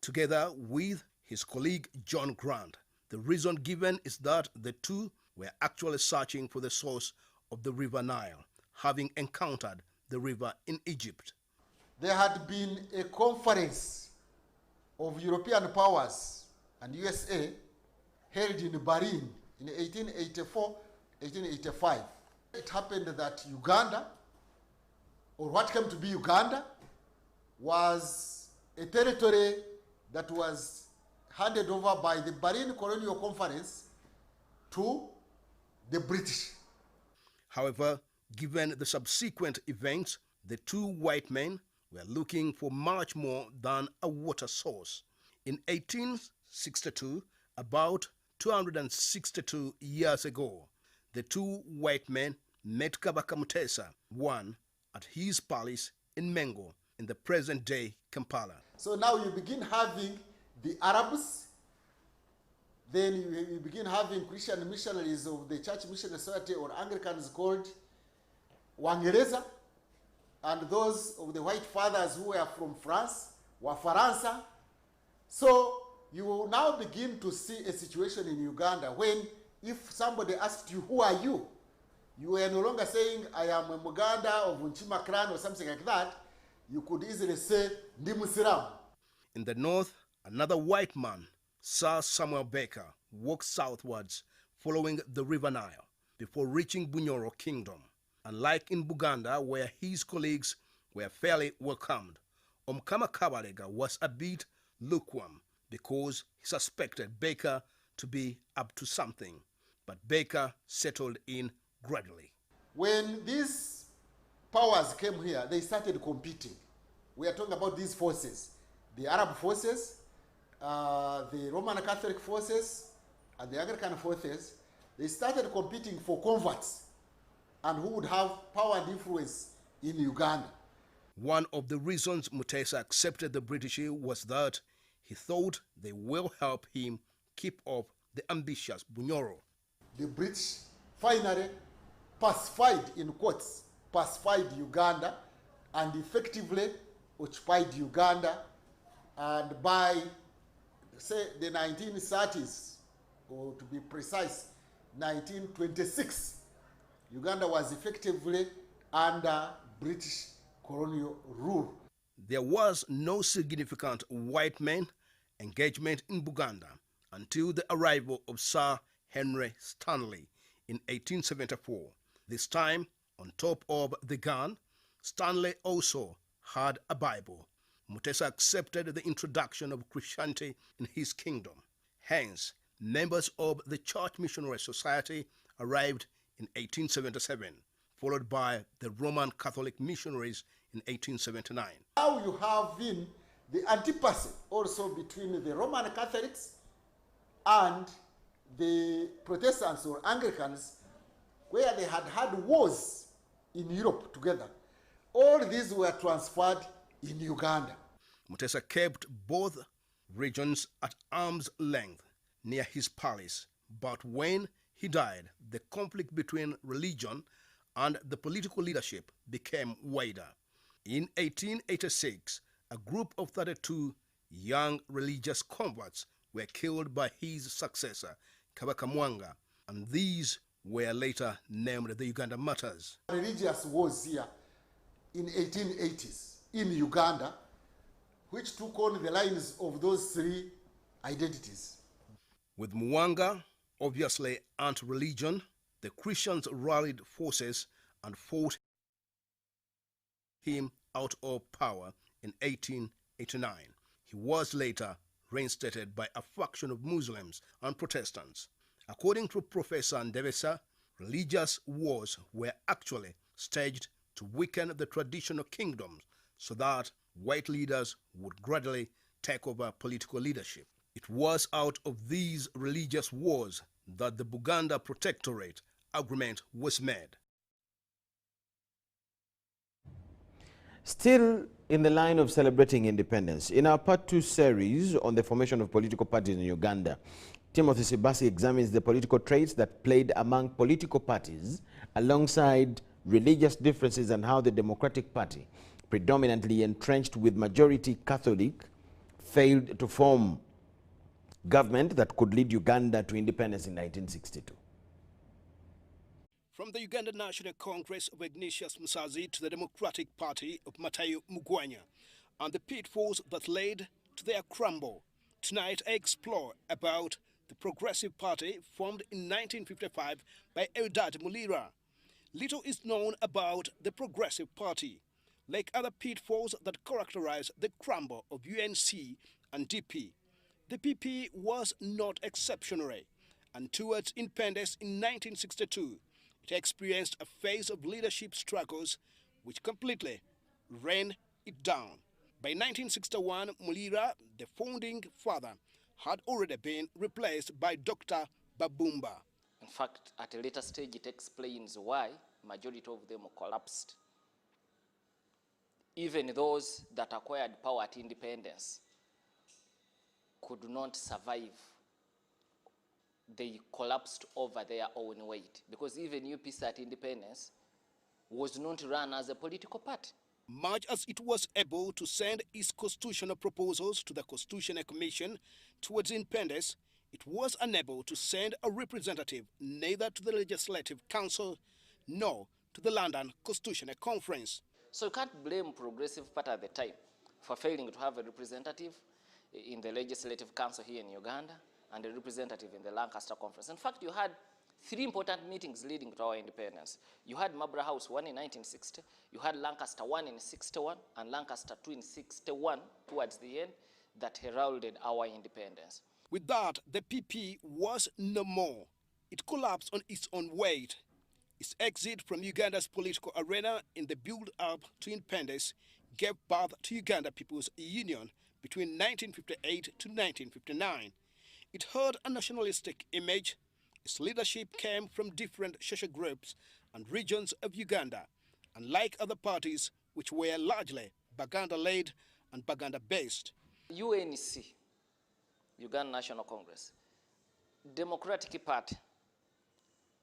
together with his colleague John Grant. The reason given is that the two were actually searching for the source of the River Nile, having encountered the river in Egypt. There had been a conference of European powers and USA held in Berlin in 1884-1885. It happened that Uganda, or what came to be Uganda, was a territory that was handed over by the Berlin Colonial Conference to the British. However, given the subsequent events, the two white men were looking for much more than a water source. In 1862, about 262 years ago, the two white men met Kabaka Mutesa I at his palace in Mengo, in the present-day Kampala. So now you begin having the Arabs, then you begin having Christian missionaries of the Church Missionary Society, or Anglicans, called Wangereza, and those of the white fathers who were from France, Wafaransa. So you will now begin to see a situation in Uganda when, if somebody asked you, who are you? You were no longer saying, I am a Muganda of Unchima clan or something like that. You could easily say, Ndi Musilamu. In the north, another white man, Sir Samuel Baker, walked southwards following the River Nile before reaching Bunyoro Kingdom. Unlike in Buganda, where his colleagues were fairly welcomed, Omukama Kabalega was a bit lukewarm because he suspected Baker to be up to something. But Baker settled in gradually. When these powers came here, they started competing. We are talking about these forces, the Arab forces, the Roman Catholic forces, and the Anglican forces. They started competing for converts and who would have power and influence in Uganda. One of the reasons Mutesa accepted the British was that he thought they will help him keep up the ambitious Bunyoro. The British finally pacified, in quotes, pacified Uganda and effectively occupied Uganda. And by, say, the 1930s, or to be precise, 1926, Uganda was effectively under British colonial rule. There was no significant white men engagement in Buganda until the arrival of Sir Henry Stanley in 1874. This time, on top of the gun, Stanley also had a Bible. Mutesa accepted the introduction of Christianity in his kingdom. Hence, members of the Church Missionary Society arrived in 1877, followed by the Roman Catholic missionaries in 1879. Now you have been the antipathy also between the Roman Catholics and the Protestants or Anglicans, where they had had wars in Europe together. All these were transferred in Uganda. Mutesa kept both regions at arm's length near his palace, but when he died, the conflict between religion and the political leadership became wider. In 1886, a group of 32 young religious converts were killed by his successor, Kabaka Mwanga, and these were later named the Uganda Martyrs. Religious wars here in 1880s in Uganda, which took on the lines of those three identities. With Mwanga obviously anti-religion, the Christians rallied forces and fought him out of power in 1889. He was later reinstated by a faction of Muslims and Protestants. According to Professor Ndebesa, religious wars were actually staged to weaken the traditional kingdoms so that white leaders would gradually take over political leadership. It was out of these religious wars that the Buganda Protectorate Agreement was made. Still in the line of celebrating independence, in our Part 2 series on the formation of political parties in Uganda, Timothy Sibasi examines the political traits that played among political parties alongside religious differences and how the Democratic Party, predominantly entrenched with majority Catholic, failed to form government that could lead Uganda to independence in 1962. From the Uganda National Congress of Ignatius Musazi to the Democratic Party of Matayo Mugwanya and the pitfalls that led to their crumble, tonight I explore about the Progressive Party formed in 1955 by Eldad Mulira. Little is known about the Progressive Party. Like other pitfalls that characterize the crumble of UNC and DP, the PP was not exceptionary, and towards independence in 1962, it experienced a phase of leadership struggles which completely ran it down. By 1961, Mulira, the founding father, had already been replaced by Dr. Babumba. In fact, at a later stage, it explains why majority of them collapsed. Even those that acquired power at independence could not survive. They collapsed over their own weight, because even UPC at independence was not run as a political party. Much as it was able to send its constitutional proposals to the Constitutional Commission towards independence, it was unable to send a representative neither to the Legislative Council nor to the London Constitutional Conference. So you can't blame Progressive Party at the time for failing to have a representative in the Legislative Council here in Uganda and a representative in the Lancaster Conference. In fact, you had three important meetings leading to our independence. You had Mabra House 1 in 1960, you had Lancaster 1 in 61, and Lancaster 2 in 61 towards the end that heralded our independence. With that, the PP was no more. It collapsed on its own weight. Its exit from Uganda's political arena in the build-up to independence gave birth to Uganda People's Union between 1958 to 1959. It held a nationalistic image. Its leadership came from different social groups and regions of Uganda, unlike other parties which were largely Baganda-led and Baganda-based. UNC, Uganda National Congress, Democratic Party,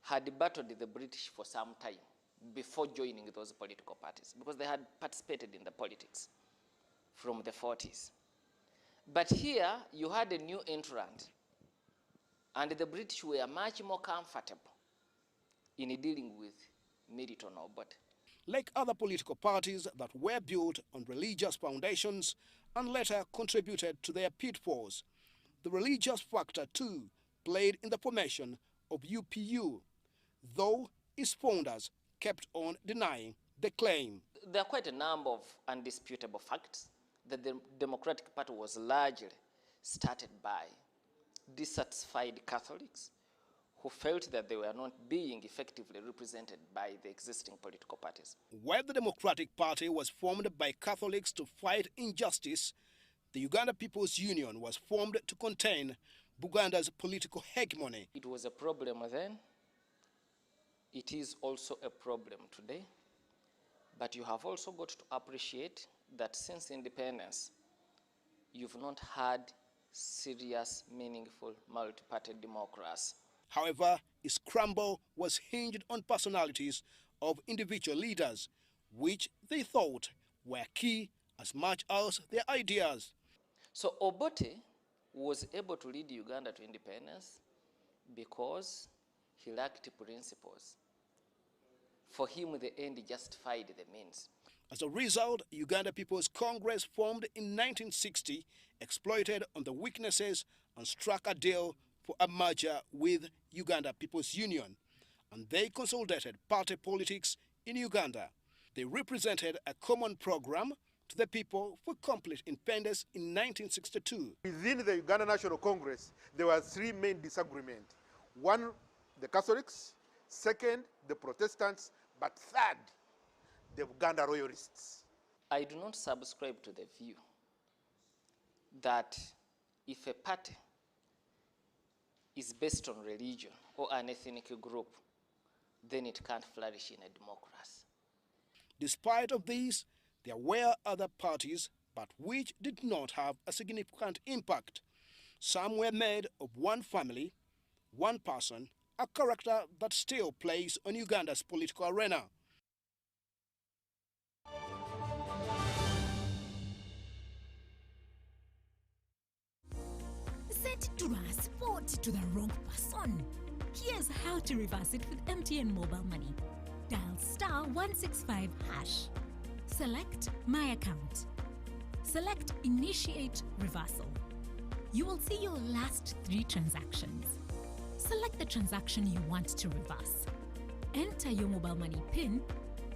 had battled the British for some time before joining those political parties, because they had participated in the politics from the 40s. But here you had a new entrant, and the British were much more comfortable in dealing with merit on Obote. Like other political parties that were built on religious foundations and later contributed to their pitfalls, the religious factor too played in the formation of UPU, though its founders kept on denying the claim. There are quite a number of undisputable facts that the Democratic Party was largely started by dissatisfied Catholics who felt that they were not being effectively represented by the existing political parties. While the Democratic Party was formed by Catholics to fight injustice, the Uganda People's Union was formed to contain Buganda's political hegemony. It was a problem then. It is also a problem today. But you have also got to appreciate that since independence, you've not had serious, meaningful, multi-party democracy. However, its crumble was hinged on personalities of individual leaders, which they thought were key as much as their ideas. So Obote was able to lead Uganda to independence because he lacked principles. For him, the end justified the means. As a result, Uganda People's Congress, formed in 1960, exploited on the weaknesses and struck a deal for a merger with Uganda People's Union, and they consolidated party politics in Uganda. They represented a common program to the people for complete independence in 1962. Within the Uganda National Congress, there were three main disagreements. One, the Catholics; second, the Protestants; but third, the Uganda Royalists. I do not subscribe to the view that if a party is based on religion or an ethnic group, then it can't flourish in a democracy. Despite of this, there were other parties, but which did not have a significant impact. Some were made of one family, one person, a character that still plays on Uganda's political arena. Set transport to the wrong person. Here's how to reverse it with MTN Mobile Money. Dial *165#. Select My Account. Select Initiate Reversal. You will see your last 3 transactions. Select the transaction you want to reverse. Enter your mobile money PIN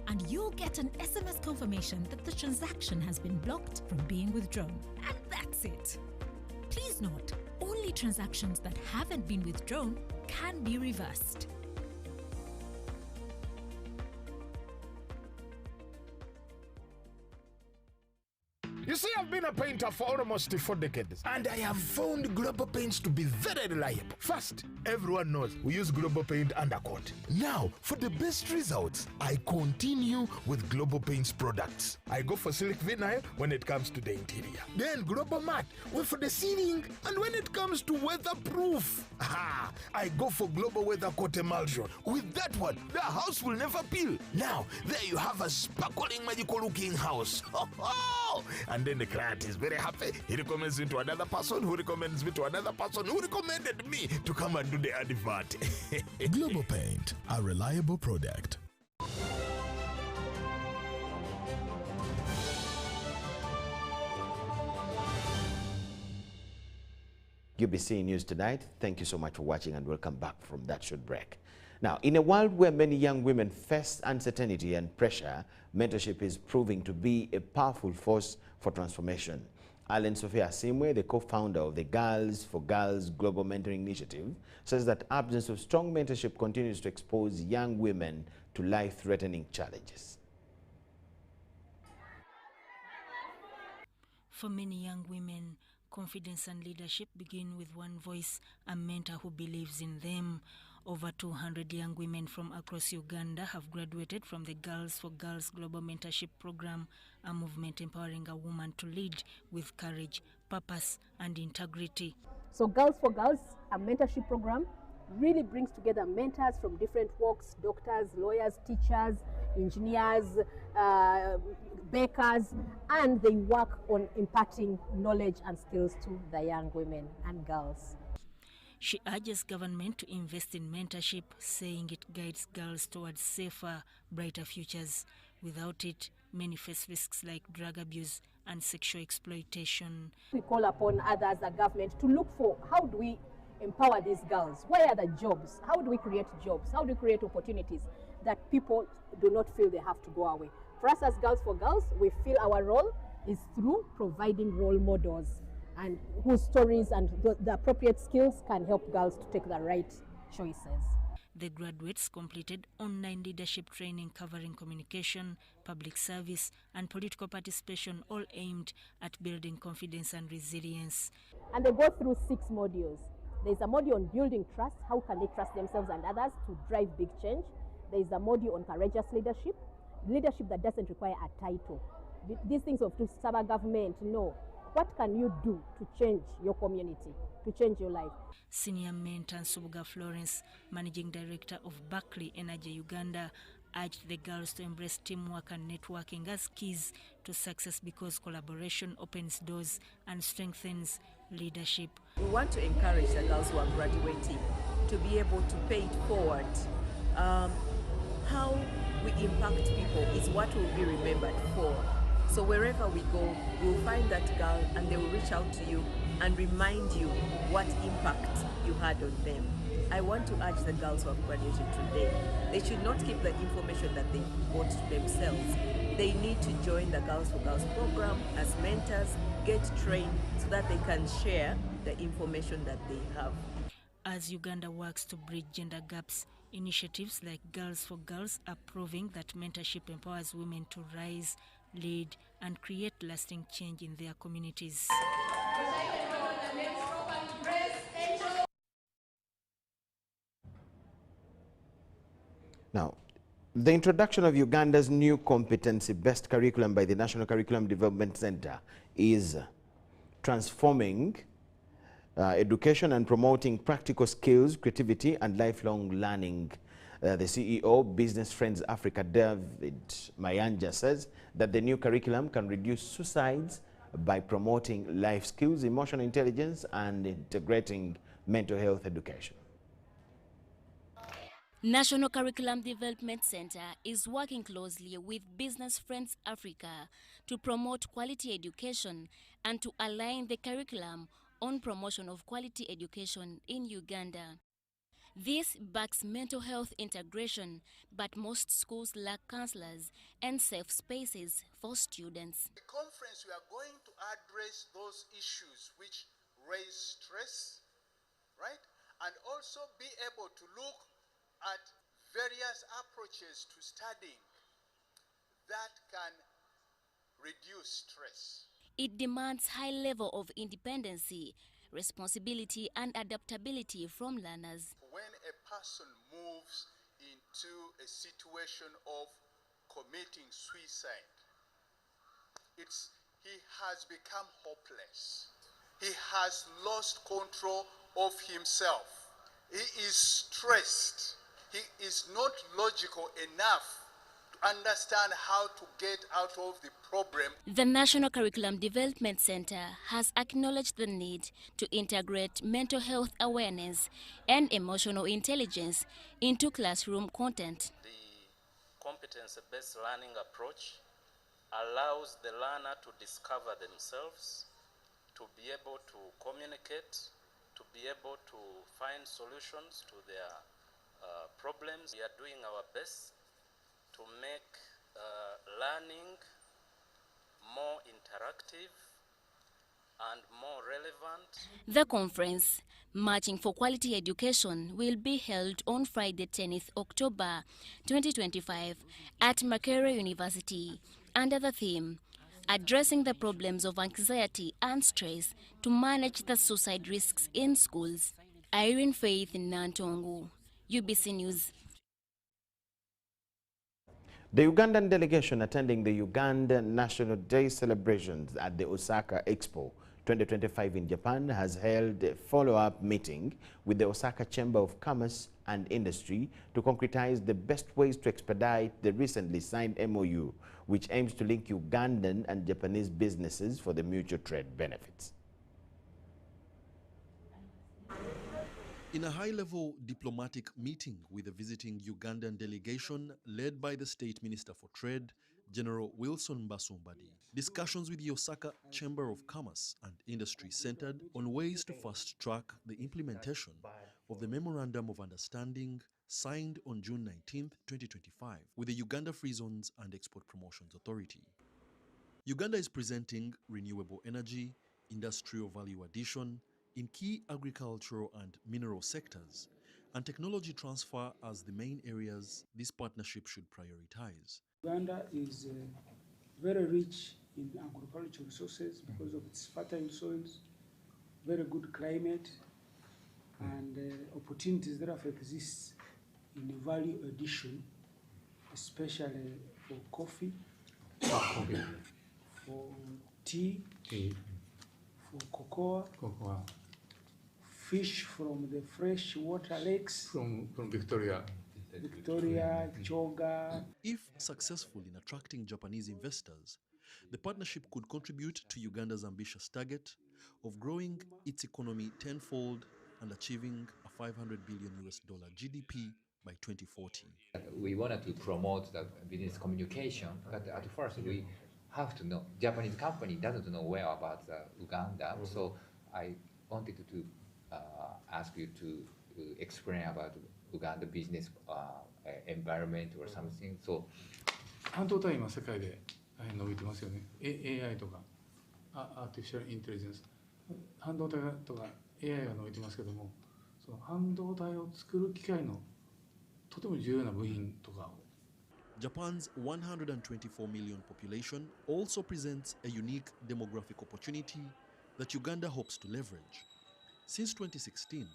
and you'll get an SMS confirmation that the transaction has been blocked from being withdrawn. And that's it. Please note, only transactions that haven't been withdrawn can be reversed. You see, I've been a painter for almost 4 decades, and I have found Global Paints to be very reliable. First, everyone knows we use Global Paint undercoat. Now, for the best results, I continue with Global Paints products. I go for silk vinyl when it comes to the interior. Then Global Matte for the ceiling, and when it comes to weatherproof, I go for Global Weather Coat Emulsion. With that one, the house will never peel. Now, there you have a sparkling, magical-looking house. And then the client is very happy. He recommends me to another person, who recommends me to another person, who recommended me to come and do the advert. Global Paint, a reliable product. UBC News Tonight. Thank you so much for watching and welcome back from that short break. Now, in a world where many young women face uncertainty and pressure, mentorship is proving to be a powerful force for transformation. Alan Sophia Simwe, the co-founder of the Girls for Girls Global Mentoring Initiative, says that absence of strong mentorship continues to expose young women to life-threatening challenges. For many young women, confidence and leadership begin with one voice, a mentor who believes in them. Over 200 young women from across Uganda have graduated from the Girls for Girls Global Mentorship Program, a movement empowering a woman to lead with courage, purpose, and integrity. So Girls for Girls, a mentorship program, really brings together mentors from different walks: doctors, lawyers, teachers, engineers, bakers, and they work on imparting knowledge and skills to the young women and girls. She urges government to invest in mentorship, saying it guides girls towards safer, brighter futures. Without it, many face risks like drug abuse and sexual exploitation. We call upon others, the government, to look for how do we empower these girls? Where are the jobs? How do we create jobs? How do we create opportunities that people do not feel they have to go away? For us as Girls for Girls, we feel our role is through providing role models and whose stories and the appropriate skills can help girls to take the right choices. The graduates completed online leadership training covering communication, public service, and political participation, all aimed at building confidence and resilience. And they go through 6 modules. There's a module on building trust, how can they trust themselves and others to drive big change. There's a module on courageous leadership, leadership that doesn't require a title. These things of to serve a government, no. What can you do to change your community, to change your life? Senior mentor Subuga Florence, Managing Director of Berkeley Energy Uganda, urged the girls to embrace teamwork and networking as keys to success because collaboration opens doors and strengthens leadership. We want to encourage the girls who are graduating to be able to pay it forward. How we impact people is what we'll be remembered for. So wherever we go, we'll find that girl and they will reach out to you and remind you what impact you had on them. I want to urge the girls who have graduated today, they should not keep the information that they got to themselves. They need to join the Girls for Girls program as mentors, get trained so that they can share the information that they have. As Uganda works to bridge gender gaps, initiatives like Girls for Girls are proving that mentorship empowers women to rise, lead, and create lasting change in their communities. Now, the introduction of Uganda's new competency-based curriculum by the National Curriculum Development Center is transforming education and promoting practical skills, creativity, and lifelong learning. The CEO, Business Friends Africa, David Mayanja, says that the new curriculum can reduce suicides by promoting life skills, emotional intelligence, and integrating mental health education. National Curriculum Development Center is working closely with Business Friends Africa to promote quality education and to align the curriculum on promotion of quality education in Uganda. This backs mental health integration, but most schools lack counselors and safe spaces for students. The conference, we are going to address those issues which raise stress, right? And also be able to look at various approaches to studying that can reduce stress. It demands high level of independency, responsibility, and adaptability from learners. When a person moves into a situation of committing suicide, he has become hopeless. He has lost control of himself. He is stressed. He is not logical enough to understand how to get out of the problem. The National Curriculum Development Center has acknowledged the need to integrate mental health awareness and emotional intelligence into classroom content. The competency-based learning approach allows the learner to discover themselves, to be able to communicate, to be able to find solutions to their problems. We are doing our best to make learning more interactive and more relevant. The conference, Marching for Quality Education, will be held on Friday, 10th October 2025 at Makerere University under the theme, Addressing the Problems of Anxiety and Stress to Manage the Suicide Risks in Schools. Irene Faith Nantongu, UBC News. The Ugandan delegation attending the Uganda National Day celebrations at the Osaka Expo 2025 in Japan has held a follow-up meeting with the Osaka Chamber of Commerce and Industry to concretize the best ways to expedite the recently signed MOU, which aims to link Ugandan and Japanese businesses for the mutual trade benefits. In a high-level diplomatic meeting with a visiting Ugandan delegation led by the State Minister for Trade, General Wilson Basumbadi, discussions with the Osaka Chamber of Commerce and Industry centered on ways to fast-track the implementation of the Memorandum of Understanding signed on June 19, 2025, with the Uganda Free Zones and Export Promotions Authority. Uganda is presenting renewable energy, industrial value addition in key agricultural and mineral sectors, and technology transfer as the main areas this partnership should prioritize. Uganda is very rich in agricultural resources because of its fertile soils, very good climate, and opportunities that exist in value addition, especially for coffee, for tea, for cocoa, fish from the freshwater lakes, from Victoria, Choga. If successful in attracting Japanese investors, the partnership could contribute to Uganda's ambitious target of growing its economy tenfold and achieving a $500 billion GDP by 2040. We wanted to promote the business communication, but at first we have to know. Japanese company doesn't know well about Uganda, so I wanted to ask you to explain about Uganda business environment or something. So, 半導体今世界で伸びてますよね。AI とかアーティフィシャルインテリジェンス、半導体とか AI が伸びてますけども、その半導体を作る機械のとても重要な部品とかを。Japan's 124 million population also presents a unique demographic opportunity that Uganda hopes to leverage. Since 2016,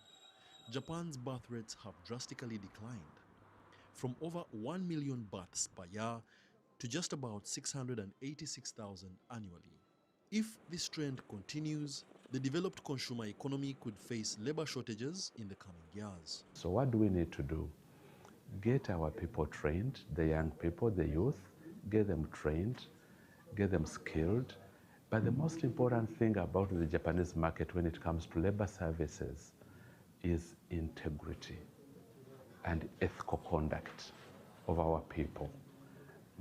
Japan's birth rates have drastically declined, from over 1 million births per year to just about 686,000 annually. If this trend continues, the developed consumer economy could face labor shortages in the coming years. So what do we need to do? Get our people trained, the young people, the youth, get them trained, get them skilled. But the most important thing about the Japanese market when it comes to labor services is integrity and ethical conduct of our people.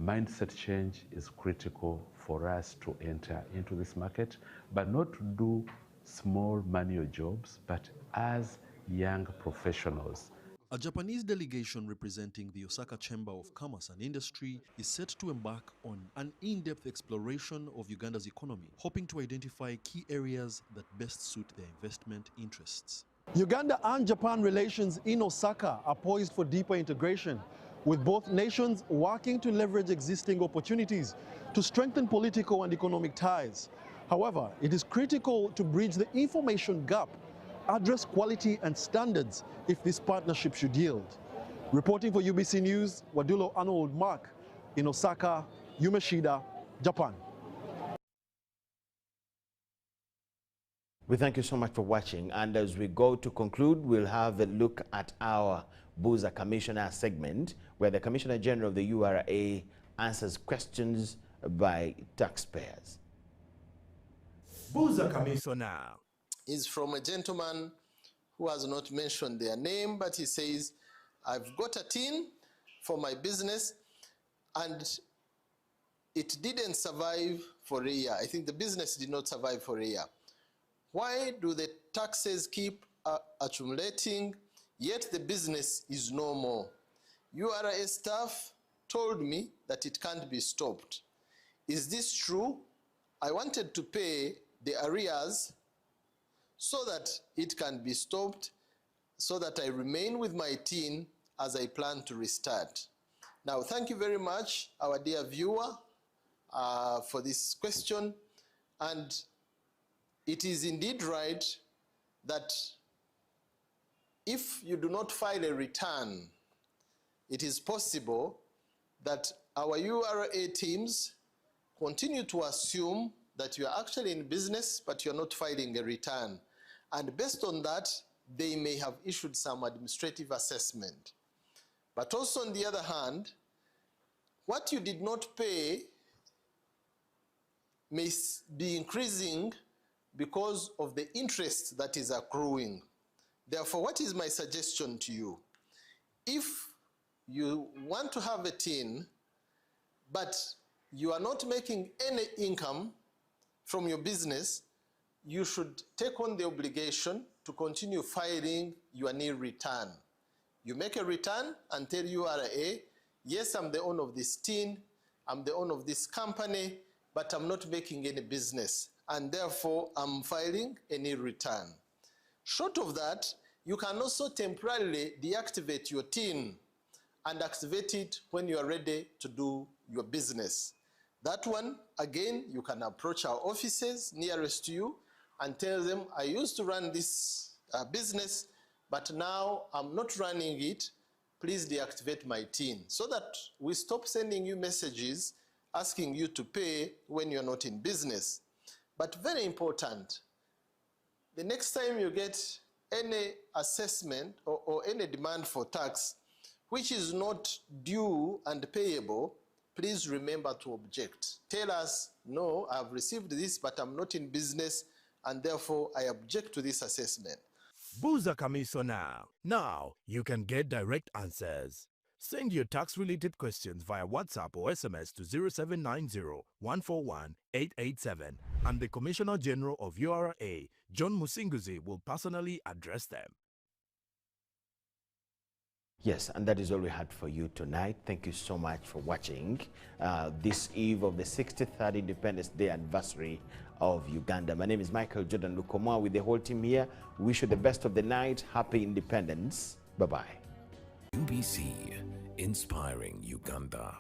Mindset change is critical for us to enter into this market, but not to do small manual jobs, but as young professionals. A Japanese delegation representing the Osaka Chamber of Commerce and Industry is set to embark on an in-depth exploration of Uganda's economy, hoping to identify key areas that best suit their investment interests. Uganda and Japan relations in Osaka are poised for deeper integration, with both nations working to leverage existing opportunities to strengthen political and economic ties. However, it is critical to bridge the information gap, address quality and standards if this partnership should yield. Reporting for UBC News, Wadulo Arnold Mark in Osaka, Umeshida, Japan. We thank you so much for watching, and as we go to conclude, we'll have a look at our Buza Commissioner segment, where the Commissioner General of the URA answers questions by taxpayers. Buza Commissioner is from a gentleman who has not mentioned their name, but he says, I've got a tin for my business and it didn't survive for a year. I think the business did not survive for a year. Why do the taxes keep accumulating, yet the business is no more? URA staff told me that it can't be stopped. Is this true? I wanted to pay the arrears so that it can be stopped, so that I remain with my tin as I plan to restart. Now, thank you very much, our dear viewer, for this question. And it is indeed right that if you do not file a return, it is possible that our URA teams continue to assume that you are actually in business, but you're not filing a return. And based on that, they may have issued some administrative assessment. But also on the other hand, what you did not pay may be increasing because of the interest that is accruing. Therefore, what is my suggestion to you? If you want to have a tin, but you are not making any income from your business, you should take on the obligation to continue filing your nil return. You make a return and tell URA, yes, I'm the owner of this tin, I'm the owner of this company, but I'm not making any business, and therefore I'm filing a nil return. Short of that, you can also temporarily deactivate your tin and activate it when you are ready to do your business. That one, again, you can approach our offices nearest to you and tell them, I used to run this business, but now I'm not running it. Please deactivate my tin, so that we stop sending you messages asking you to pay when you're not in business. But very important, the next time you get any assessment or any demand for tax which is not due and payable, please remember to object. Tell us, no, I've received this, but I'm not in business, and therefore I object to this assessment. Buza Kamiso now. Now you can get direct answers. Send your tax-related questions via WhatsApp or SMS to 0790-141-887, and the Commissioner General of URA, John Musinguzi, will personally address them. Yes, and that is all we had for you tonight. Thank you so much for watching this eve of the 63rd Independence Day anniversary of Uganda. My name is Micheal Jordan Lukomwa with the whole team here. Wish you the best of the night. Happy independence. Bye-bye. UBC, inspiring Uganda.